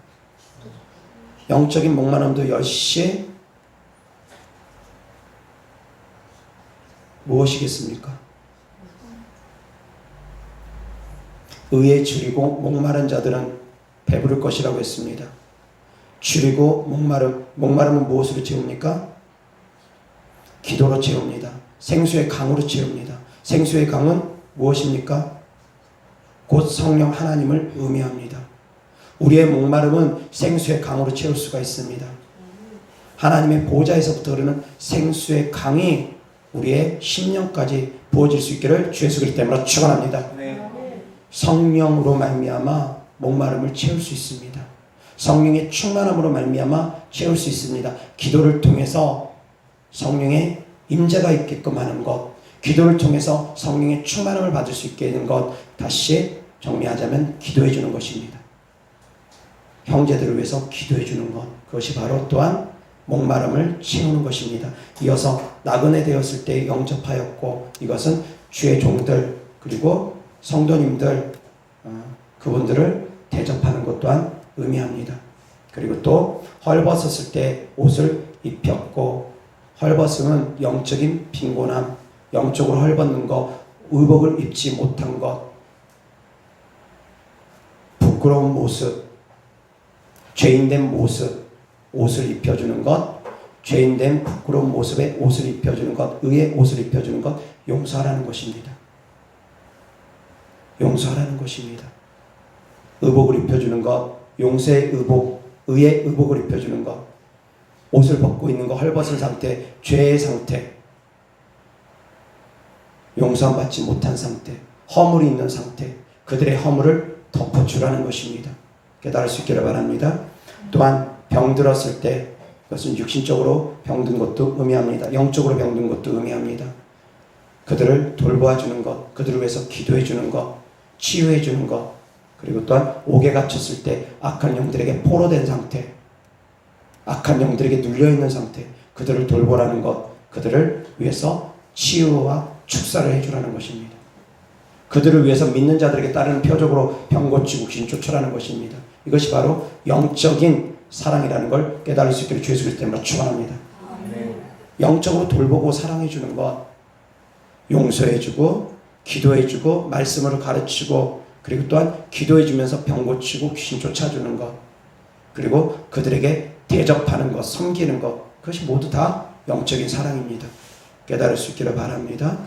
영적인 목마름도 역시 무엇이겠습니까? 의에 줄이고 목마른 자들은 배부를 것이라고 했습니다. 줄이고 목마름은 무엇으로 채웁니까? 기도로 채웁니다. 생수의 강으로 채웁니다. 생수의 강은 무엇입니까? 곧 성령 하나님을 의미합니다. 우리의 목마름은 생수의 강으로 채울 수가 있습니다. 하나님의 보좌에서부터 흐르는 생수의 강이 우리의 심령까지 부어질 수 있기를 주 예수 그리스도 이름으로 축원합니다. 성령으로 말미암아 목마름을 채울 수 있습니다. 성령의 충만함으로 말미암아 채울 수 있습니다. 기도를 통해서 성령의 임재가 있게끔 하는 것, 기도를 통해서 성령의 충만함을 받을 수 있게 되는 것, 다시 정리하자면 기도해 주는 것입니다. 형제들을 위해서 기도해 주는 것, 그것이 바로 또한 목마름을 채우는 것입니다. 이어서 나그네 되었을 때 영접하였고, 이것은 주의 종들 그리고 성도님들 그분들을 대접하는 것 또한 의미합니다. 그리고 또 헐벗었을 때 옷을 입혔고, 헐벗음은 영적인 빈곤함, 영적으로 헐벗는 것, 의복을 입지 못한 것, 부끄러운 모습, 죄인된 모습, 옷을 입혀주는 것, 죄인된 부끄러운 모습에 옷을 입혀주는 것, 의의 옷을 입혀주는 것, 용서하라는 것입니다. 용서하라는 것입니다. 의복을 입혀주는 것, 용서의 의복, 의의 의복을 입혀주는 것, 옷을 벗고 있는 거 헐벗은 상태, 죄의 상태, 용서함 받지 못한 상태, 허물이 있는 상태, 그들의 허물을 덮어주라는 것입니다. 깨달을 수 있기를 바랍니다. 또한 병들었을 때, 그것은 육신적으로 병든 것도 의미합니다. 영적으로 병든 것도 의미합니다. 그들을 돌보아주는 것, 그들을 위해서 기도해주는 것, 치유해주는 것, 그리고 또한 옥에 갇혔을 때 악한 영들에게 포로된 상태, 악한 영들에게 눌려있는 상태, 그들을 돌보라는 것, 그들을 위해서 치유와 축사를 해주라는 것입니다. 그들을 위해서 믿는 자들에게 따르는 표적으로 병 고치고 귀신 쫓으라는 것입니다. 이것이 바로 영적인 사랑이라는 걸 깨달을 수 있기를 주 예수 그리스도 이름으로 축원합니다. 영적으로 돌보고 사랑해주는 것, 용서해주고 기도해주고 말씀으로 가르치고, 그리고 또한 기도해주면서 병 고치고 귀신 쫓아주는 것, 그리고 그들에게 대접하는 것, 섬기는 것, 그것이 모두 다 영적인 사랑입니다. 깨달을 수 있기를 바랍니다.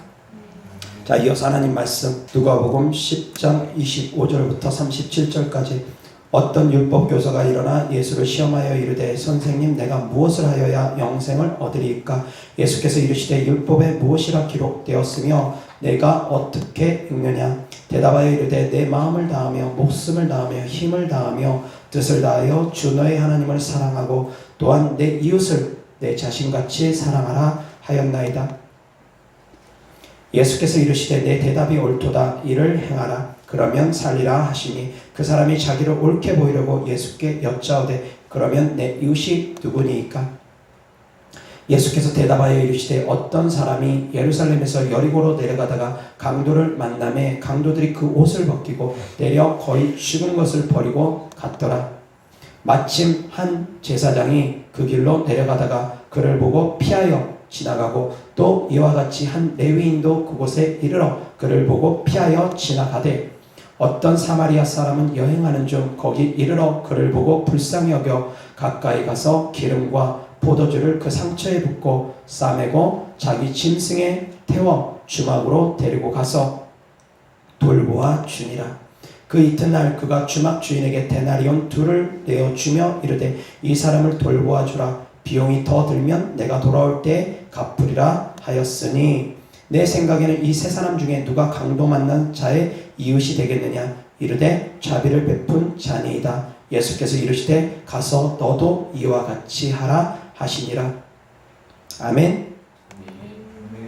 자, 이어서 하나님 말씀 누가복음 10장 25절부터 37절까지. 어떤 율법 교사가 일어나 예수를 시험하여 이르되 선생님 내가 무엇을 하여야 영생을 얻으리이까? 예수께서 이르시되 율법에 무엇이라 기록되었으며 내가 어떻게 읽느냐? 대답하여 이르되 내 마음을 다하며 목숨을 다하며 힘을 다하며 뜻을 다하여 주 너의 하나님을 사랑하고 또한 내 이웃을 내 자신같이 사랑하라 하였나이다. 예수께서 이르시되 내 대답이 옳도다. 이를 행하라. 그러면 살리라 하시니 그 사람이 자기를 옳게 보이려고 예수께 여짜오되 그러면 내 이웃이 누구니이까? 예수께서 대답하여 이르시되 어떤 사람이 예루살렘에서 여리고로 내려가다가 강도를 만나매 강도들이 그 옷을 벗기고 내려 거의 죽은 것을 버리고 갔더라. 마침 한 제사장이 그 길로 내려가다가 그를 보고 피하여 지나가고 또 이와 같이 한 레위인도 그곳에 이르러 그를 보고 피하여 지나가되 어떤 사마리아 사람은 여행하는 중 거기 이르러 그를 보고 불쌍히 여겨 가까이 가서 기름과 포도주를 그 상처에 붓고 싸매고 자기 짐승에 태워 주막으로 데리고 가서 돌보아 주니라. 그 이튿날 그가 주막 주인에게 데나리온 2를 내어주며 이르되 이 사람을 돌보아 주라. 비용이 더 들면 내가 돌아올 때 갚으리라 하였으니 내 생각에는 이 세 사람 중에 누가 강도 만난 자의 이웃이 되겠느냐? 이르되 자비를 베푼 자니이다. 예수께서 이르시되 가서 너도 이와 같이 하라 하시니라. 아멘.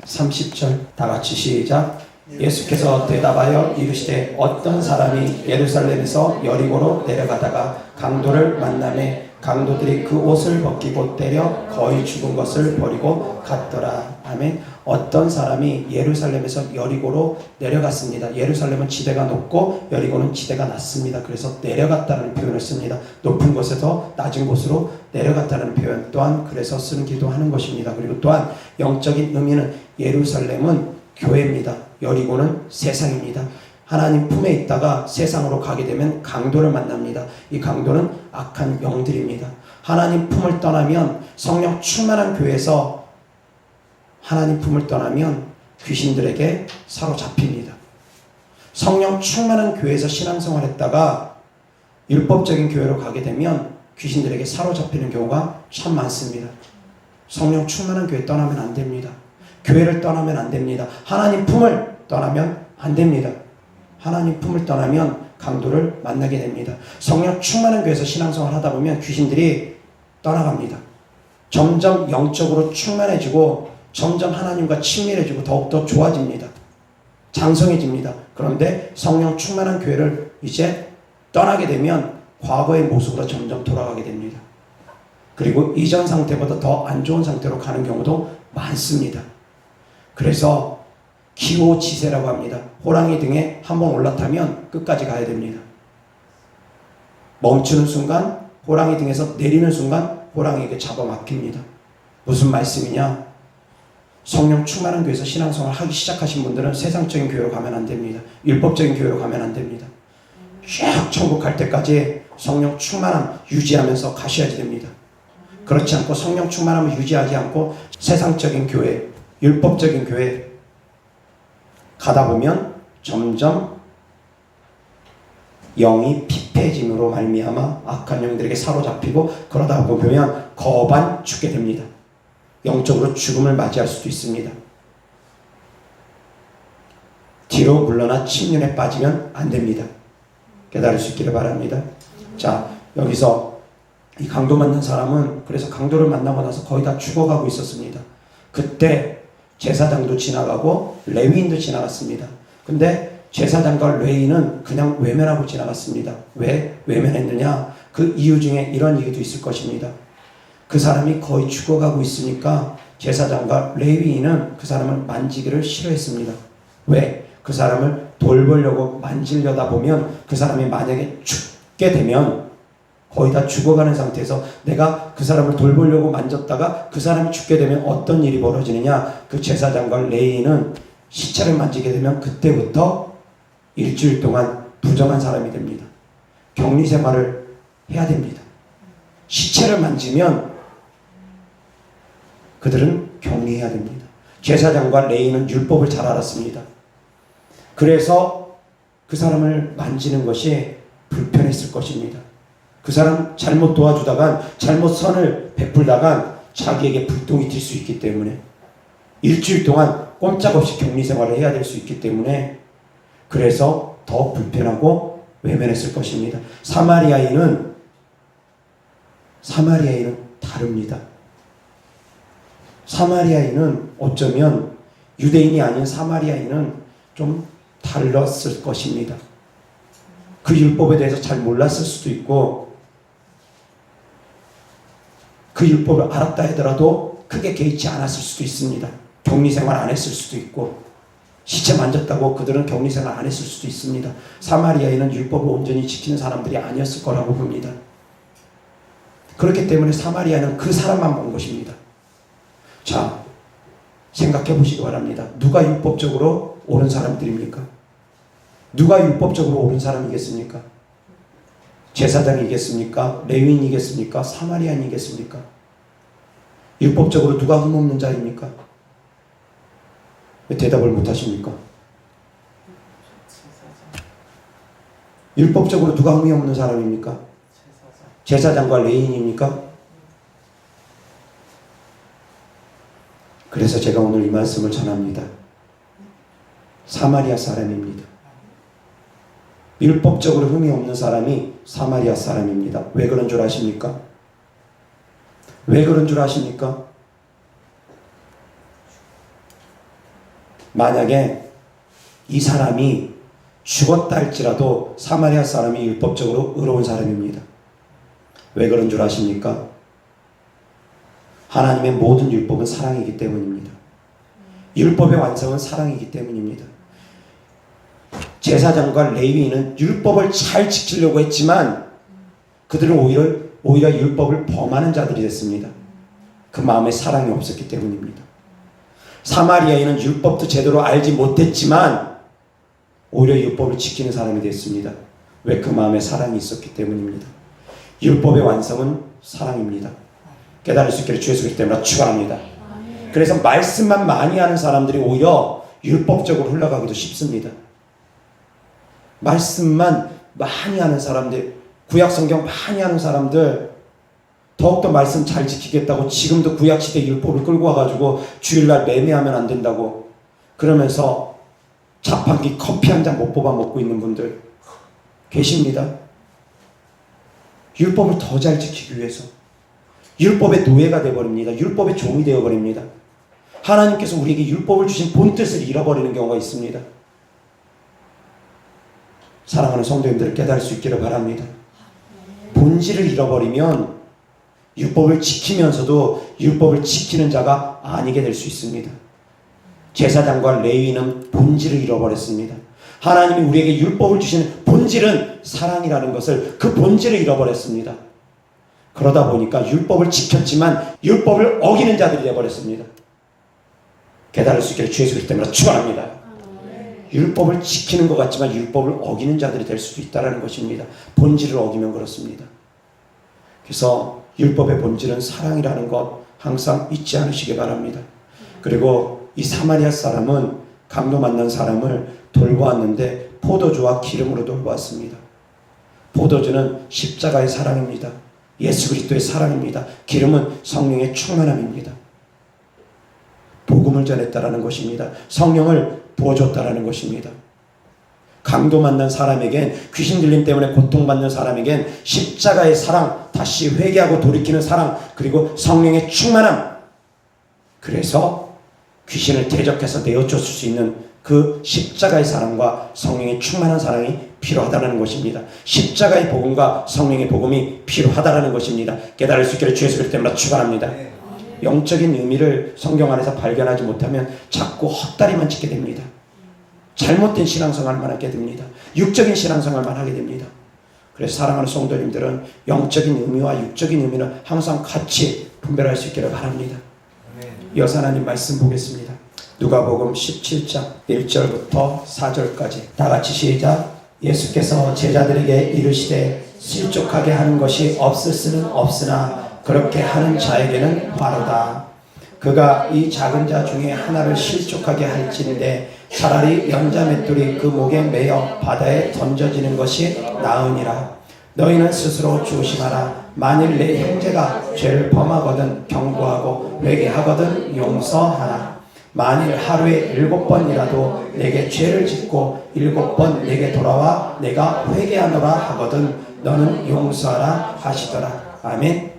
30절 다 같이 시작. 예수께서 대답하여 이르시되 어떤 사람이 예루살렘에서 여리고로 내려가다가 강도를 만나매 강도들이 그 옷을 벗기고 때려 거의 죽은 것을 버리고 갔더라. 아멘. 어떤 사람이 예루살렘에서 여리고로 내려갔습니다. 예루살렘은 지대가 높고 여리고는 지대가 낮습니다. 그래서 내려갔다는 표현을 씁니다. 높은 곳에서 낮은 곳으로 내려갔다는 표현 또한 그래서 쓰는 기도하는 것입니다. 그리고 또한 영적인 의미는 예루살렘은 교회입니다. 여리고는 세상입니다. 하나님 품에 있다가 세상으로 가게 되면 강도를 만납니다. 이 강도는 악한 영들입니다. 하나님 품을 떠나면 성령 충만한 교회에서 하나님 품을 떠나면 귀신들에게 사로잡힙니다. 성령 충만한 교회에서 신앙생활 했다가 율법적인 교회로 가게 되면 귀신들에게 사로잡히는 경우가 참 많습니다. 성령 충만한 교회 떠나면 안 됩니다. 교회를 떠나면 안 됩니다. 하나님 품을 떠나면 안 됩니다. 하나님 품을 떠나면 강도를 만나게 됩니다. 성령 충만한 교회에서 신앙생활 하다 보면 귀신들이 떠나갑니다. 점점 영적으로 충만해지고 점점 하나님과 친밀해지고 더욱더 좋아집니다. 장성해집니다. 그런데 성령 충만한 교회를 이제 떠나게 되면 과거의 모습으로 점점 돌아가게 됩니다. 그리고 이전 상태보다 더 안 좋은 상태로 가는 경우도 많습니다. 그래서 기호지세라고 합니다. 호랑이 등에 한번 올라타면 끝까지 가야 됩니다. 멈추는 순간 호랑이 등에서 내리는 순간 호랑이에게 잡아먹힙니다. 무슨 말씀이냐? 성령 충만한 교회에서 신앙생활 하기 시작하신 분들은 세상적인 교회로 가면 안 됩니다. 율법적인 교회로 가면 안 됩니다. 쭉 천국 갈 때까지 성령 충만함 유지하면서 가셔야 됩니다. 그렇지 않고 성령 충만함을 유지하지 않고 세상적인 교회, 율법적인 교회 가다 보면 점점 영이 피폐해짐으로 말미암아 악한 영들에게 사로잡히고 그러다 보면 거반 죽게 됩니다. 영적으로 죽음을 맞이할 수도 있습니다. 뒤로 물러나 침륜에 빠지면 안 됩니다. 깨달을 수 있기를 바랍니다. 자, 여기서 이 강도 만난 사람은 그래서 강도를 만나고 나서 거의 다 죽어가고 있었습니다. 그때 제사장도 지나가고 레위인도 지나갔습니다. 근데 제사장과 레위인은 그냥 외면하고 지나갔습니다. 왜 외면했느냐? 그 이유 중에 이런 이유도 있을 것입니다. 그 사람이 거의 죽어가고 있으니까 제사장과 레위인은 그 사람을 만지기를 싫어했습니다. 왜? 그 사람을 돌보려고 만지려다 보면 그 사람이 만약에 죽게 되면 거의 다 죽어가는 상태에서 내가 그 사람을 돌보려고 만졌다가 그 사람이 죽게 되면 어떤 일이 벌어지느냐? 그 제사장과 레위인은 시체를 만지게 되면 그때부터 일주일 동안 부정한 사람이 됩니다. 격리 생활을 해야 됩니다. 시체를 만지면 그들은 격리해야 됩니다. 제사장과 레위인은 율법을 잘 알았습니다. 그래서 그 사람을 만지는 것이 불편했을 것입니다. 그 사람 잘못 도와주다간 잘못 선을 베풀다간 자기에게 불똥이 튈 수 있기 때문에 일주일 동안 꼼짝없이 격리 생활을 해야 될 수 있기 때문에 그래서 더 불편하고 외면했을 것입니다. 사마리아인은 다릅니다. 사마리아인은 어쩌면 유대인이 아닌 사마리아인은 좀 달랐을 것입니다. 그 율법에 대해서 잘 몰랐을 수도 있고 그 율법을 알았다 하더라도 크게 개의치 않았을 수도 있습니다. 격리생활 안 했을 수도 있고 시체 만졌다고 그들은 격리생활 안 했을 수도 있습니다. 사마리아인은 율법을 온전히 지키는 사람들이 아니었을 거라고 봅니다. 그렇기 때문에 사마리아는 그 사람만 본 것입니다. 자, 생각해 보시기 바랍니다. 누가 율법적으로 옳은 사람들입니까? 누가 율법적으로 옳은 사람이겠습니까? 제사장이겠습니까? 레위인이겠습니까? 사마리아인이겠습니까? 율법적으로 누가 흠없는 자입니까? 왜 대답을 못하십니까? 율법적으로 누가 흠이 없는 사람입니까? 제사장과 레위인입니까? 그래서 제가 오늘 이 말씀을 전합니다. 사마리아 사람입니다. 율법적으로 흠이 없는 사람이 사마리아 사람입니다. 왜 그런 줄 아십니까? 왜 그런 줄 아십니까? 만약에 이 사람이 죽었다 할지라도 사마리아 사람이 율법적으로 의로운 사람입니다. 왜 그런 줄 아십니까? 하나님의 모든 율법은 사랑이기 때문입니다. 율법의 완성은 사랑이기 때문입니다. 제사장과 레위인은 율법을 잘 지키려고 했지만 그들은 오히려 율법을 범하는 자들이 됐습니다. 그 마음에 사랑이 없었기 때문입니다. 사마리아인은 율법도 제대로 알지 못했지만 오히려 율법을 지키는 사람이 됐습니다. 왜? 그 마음에 사랑이 있었기 때문입니다. 율법의 완성은 사랑입니다. 깨달을 수 있기를 주 예수 그리스도 때문에 축원합니다. 그래서 말씀만 많이 하는 사람들이 오히려 율법적으로 흘러가기도 쉽습니다. 말씀만 많이 하는 사람들, 구약 성경 많이 하는 사람들, 더욱더 말씀 잘 지키겠다고 지금도 구약시대 율법을 끌고 와가지고 주일날 매매하면 안 된다고 그러면서 자판기 커피 한 잔 못 뽑아 먹고 있는 분들 계십니다. 율법을 더 잘 지키기 위해서 율법의 노예가 되어버립니다. 율법의 종이 되어버립니다. 하나님께서 우리에게 율법을 주신 본뜻을 잃어버리는 경우가 있습니다. 사랑하는 성도님들을 깨달을 수 있기를 바랍니다. 본질을 잃어버리면 율법을 지키면서도 율법을 지키는 자가 아니게 될 수 있습니다. 제사장과 레위인은 본질을 잃어버렸습니다. 하나님이 우리에게 율법을 주시는 본질은 사랑이라는 것을, 그 본질을 잃어버렸습니다. 그러다 보니까 율법을 지켰지만 율법을 어기는 자들이 되어버렸습니다. 깨달을 수 있기를 주 예수 그리스도 때문에 축원합니다. 율법을 지키는 것 같지만 율법을 어기는 자들이 될 수도 있다는 것입니다. 본질을 어기면 그렇습니다. 그래서 율법의 본질은 사랑이라는 것 항상 잊지 않으시기 바랍니다. 그리고 이 사마리아 사람은 강도 만난 사람을 돌보았는데 포도주와 기름으로 돌보았습니다. 포도주는 십자가의 사랑입니다. 예수 그리스도의 사랑입니다. 기름은 성령의 충만함입니다. 복음을 전했다라는 것입니다. 성령을 부어줬다라는 것입니다. 강도 만난 사람에겐, 귀신 들림 때문에 고통받는 사람에겐 십자가의 사랑, 다시 회개하고 돌이키는 사랑, 그리고 성령의 충만함, 그래서 귀신을 대적해서 내어쫓을 수 있는 그 십자가의 사랑과 성령의 충만한 사랑이 필요하다는 것입니다. 십자가의 복음과 성령의 복음이 필요하다는 것입니다. 깨달을 수 있기를 주 예수 그리스도 때문에 축원합니다. 영적인 의미를 성경 안에서 발견하지 못하면 자꾸 헛다리만 짓게 됩니다. 잘못된 신앙생활만 하게 됩니다. 육적인 신앙생활만 하게 됩니다. 그래서 사랑하는 성도님들은 영적인 의미와 육적인 의미는 항상 같이 분별할 수 있기를 바랍니다. 이어서 하나님 말씀 보겠습니다. 누가복음 17장 1절부터 4절까지 다 같이 시작. 예수께서 제자들에게 이르시되 실족하게 하는 것이 없을 수는 없으나 그렇게 하는 자에게는 화로다. 그가 이 작은 자 중에 하나를 실족하게 할지인데 차라리 연자 맷돌이 그 목에 매어 바다에 던져지는 것이 나으니라. 너희는 스스로 조심하라. 만일 내 형제가 죄를 범하거든 경고하고 회개하거든 용서하라. 만일 하루에 7번이라도 내게 죄를 짓고 7번 내게 돌아와 내가 회개하노라 하거든 너는 용서하라 하시더라. 아멘.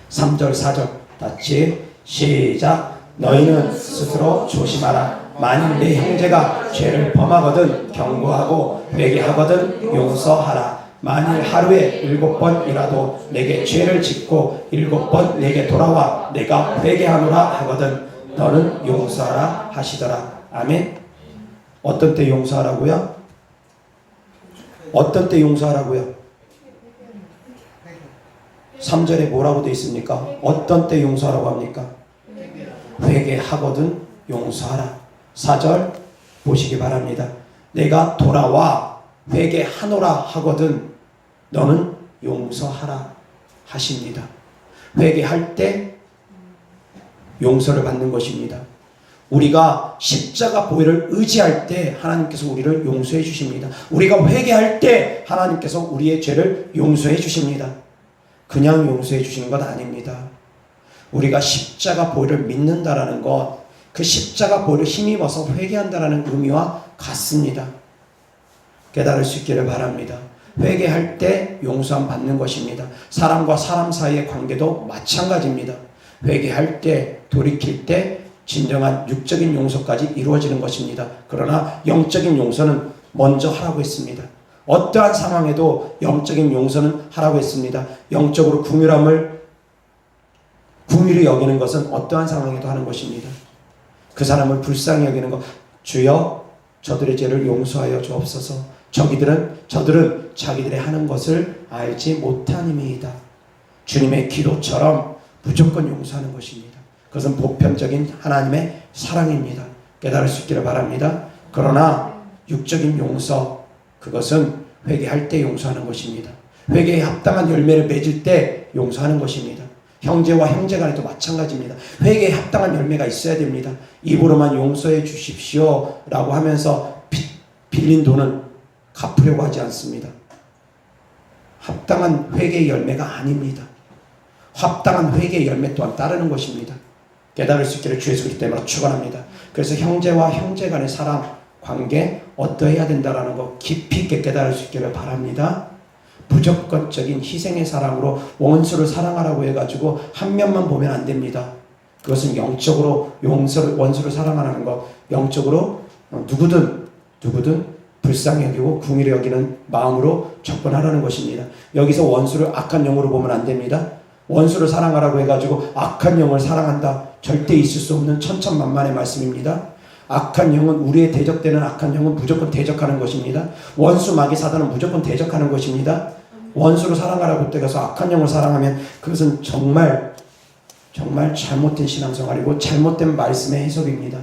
3절 4절 같이 시작. 너희는 스스로 조심하라. 만일 내 형제가 죄를 범하거든 경고하고 회개하거든 용서하라. 만일 하루에 7번이라도 내게 죄를 짓고 7번 내게 돌아와 내가 회개하노라 하거든 너는 용서하라 하시더라. 아멘. 어떤 때 용서하라고요? 어떤 때 용서하라고요? 3절에 뭐라고 되어 있습니까? 어떤 때 용서하라고 합니까? 회개하거든 용서하라. 4절 보시기 바랍니다. 내가 돌아와 회개하노라 하거든 너는 용서하라 하십니다. 회개할 때 용서를 받는 것입니다. 우리가 십자가 보혈을 의지할 때 하나님께서 우리를 용서해 주십니다. 우리가 회개할 때 하나님께서 우리의 죄를 용서해 주십니다. 그냥 용서해 주시는 것 아닙니다. 우리가 십자가 보혈을 믿는다라는 것, 그 십자가 보혈을 힘입어서 회개한다라는 의미와 같습니다. 깨달을 수 있기를 바랍니다. 회개할 때 용서함 받는 것입니다. 사람과 사람 사이의 관계도 마찬가지입니다. 회개할 때, 돌이킬 때 진정한 육적인 용서까지 이루어지는 것입니다. 그러나 영적인 용서는 먼저 하라고 했습니다. 어떠한 상황에도 영적인 용서는 하라고 했습니다. 영적으로 긍휼히 여기는 것은 어떠한 상황에도 하는 것입니다. 그 사람을 불쌍히 여기는 것. 주여 저들의 죄를 용서하여 주옵소서. 저들은 자기들의 하는 것을 알지 못하님이이다. 주님의 기도처럼 무조건 용서하는 것입니다. 그것은 보편적인 하나님의 사랑입니다. 깨달을 수 있기를 바랍니다. 그러나 육적인 용서, 그것은 회개할 때 용서하는 것입니다. 회개에 합당한 열매를 맺을 때 용서하는 것입니다. 형제와 형제 간에도 마찬가지입니다. 회개에 합당한 열매가 있어야 됩니다. 입으로만 용서해 주십시오 라고 하면서 빌린 돈은 갚으려고 하지 않습니다. 합당한 회개의 열매가 아닙니다. 합당한 회개의 열매 또한 따르는 것입니다. 깨달을 수 있기를 주 예수 그리스도 때문에 축원합니다. 그래서 형제와 형제 간의 사랑, 관계 어떠해야 된다라는 거 깊이 있게 깨달을 수 있기를 바랍니다. 무조건적인 희생의 사랑으로 원수를 사랑하라고 해가지고 한 면만 보면 안 됩니다. 그것은 영적으로 원수를 사랑하는 것, 영적으로 누구든 불쌍히 여기고 긍휼히 여기는 마음으로 접근하라는 것입니다. 여기서 원수를 악한 영으로 보면 안 됩니다. 원수를 사랑하라고 해가지고 악한 영을 사랑한다. 절대 있을 수 없는 천천만만의 말씀입니다. 악한 영은 우리의 대적되는 악한 영은 무조건 대적하는 것입니다. 원수 마귀 사단은 무조건 대적하는 것입니다. 원수를 사랑하라고 때가서 악한 영을 사랑하면 그것은 정말 잘못된 신앙생활이고 잘못된 말씀의 해석입니다.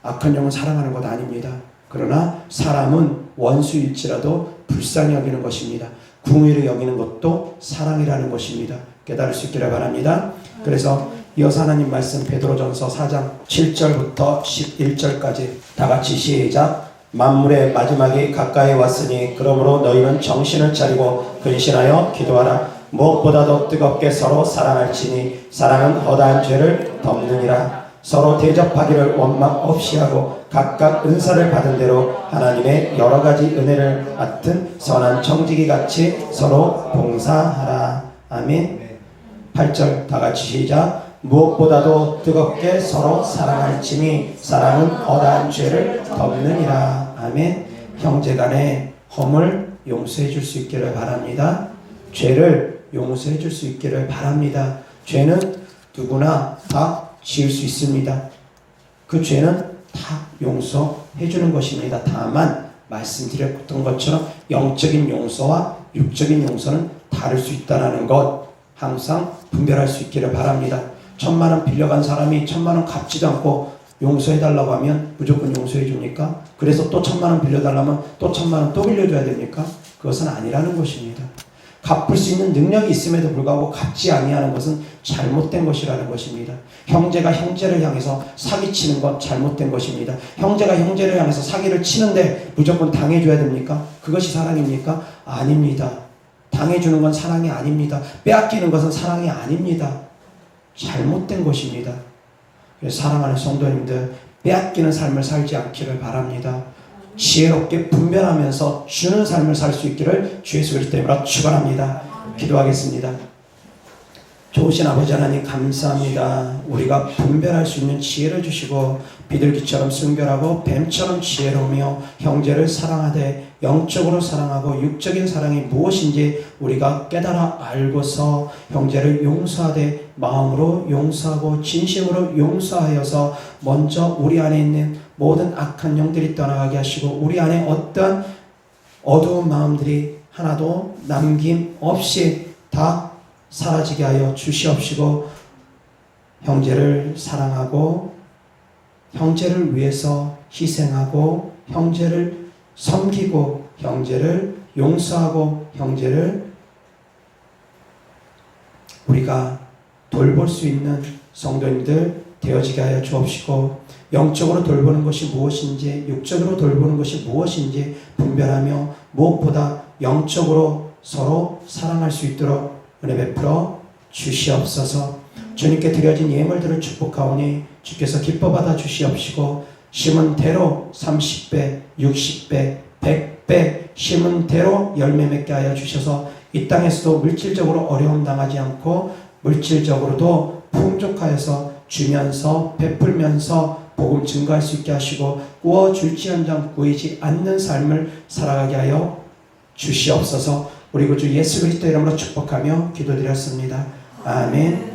악한 영은 사랑하는 것 아닙니다. 그러나 사람은 원수일지라도 불쌍히 여기는 것입니다. 긍휼히 여기는 것도 사랑이라는 것입니다. 깨달을 수 있기를 바랍니다. 그래서 이어서 하나님 말씀 베드로전서 4장 7절부터 11절까지 다 같이 시작. 만물의 마지막이 가까이 왔으니 그러므로 너희는 정신을 차리고 근신하여 기도하라. 무엇보다도 뜨겁게 서로 사랑할지니 사랑은 허다한 죄를 덮느니라. 서로 대접하기를 원망 없이 하고 각각 은사를 받은 대로 하나님의 여러 가지 은혜를 맡은 선한 청지기 같이 서로 봉사하라. 아멘. 8절 다 같이 시작. 무엇보다도 뜨겁게 서로 사랑할지니 사랑은 허다한 죄를 덮느니라. 아멘. 형제간의 허물 용서해 줄 수 있기를 바랍니다. 죄를 용서해 줄 수 있기를 바랍니다. 죄는 누구나 다 지을 수 있습니다. 그 죄는 다 용서해 주는 것입니다. 다만 말씀드렸던 것처럼 영적인 용서와 육적인 용서는 다를 수 있다는 것 항상 분별할 수 있기를 바랍니다. 1,000만 원 빌려간 사람이 1,000만 원 갚지도 않고 용서해 달라고 하면 무조건 용서해 줍니까? 그래서 또 1,000만 원 빌려달라면 또 1,000만 원 또 빌려줘야 됩니까? 그것은 아니라는 것입니다. 갚을 수 있는 능력이 있음에도 불구하고 갚지 아니하는 것은 잘못된 것이라는 것입니다. 형제가 형제를 향해서 사기치는 건 잘못된 것입니다. 형제가 형제를 향해서 사기를 치는데 무조건 당해줘야 됩니까? 그것이 사랑입니까? 아닙니다. 당해주는 건 사랑이 아닙니다. 빼앗기는 것은 사랑이 아닙니다. 잘못된 것입니다. 그래서 사랑하는 성도님들, 빼앗기는 삶을 살지 않기를 바랍니다. 지혜롭게 분별하면서 주는 삶을 살 수 있기를 주 예수 그리스도 이름으로 축원합니다. 기도하겠습니다. 좋으신 아버지 하나님 감사합니다. 우리가 분별할 수 있는 지혜를 주시고 비둘기처럼 순결하고 뱀처럼 지혜로우며 형제를 사랑하되 영적으로 사랑하고 육적인 사랑이 무엇인지 우리가 깨달아 알고서 형제를 용서하되 마음으로 용서하고 진심으로 용서하여서 먼저 우리 안에 있는 모든 악한 영들이 떠나가게 하시고 우리 안에 어떤 어두운 마음들이 하나도 남김없이 다 사라지게 하여 주시옵시고 형제를 사랑하고 형제를 위해서 희생하고 형제를 섬기고 형제를 용서하고 형제를 우리가 돌볼 수 있는 성도님들 되어지게 하여 주옵시고 영적으로 돌보는 것이 무엇인지 육적으로 돌보는 것이 무엇인지 분별하며 무엇보다 영적으로 서로 사랑할 수 있도록 은혜 베풀어 주시옵소서. 주님께 드려진 예물들을 축복하오니 주께서 기뻐 받아 주시옵시고 심은 대로 30배, 60배, 100배 심은 대로 열매 맺게 하여 주셔서 이 땅에서도 물질적으로 어려움 당하지 않고 물질적으로도 풍족하여서 주면서 베풀면서 복음 증거할 수 있게 하시고 구워 줄지언정 구이지 않는 삶을 살아가게 하여 주시옵소서. 우리 구주 예수 그리스도 이름으로 축복하며 기도드렸습니다. 아멘.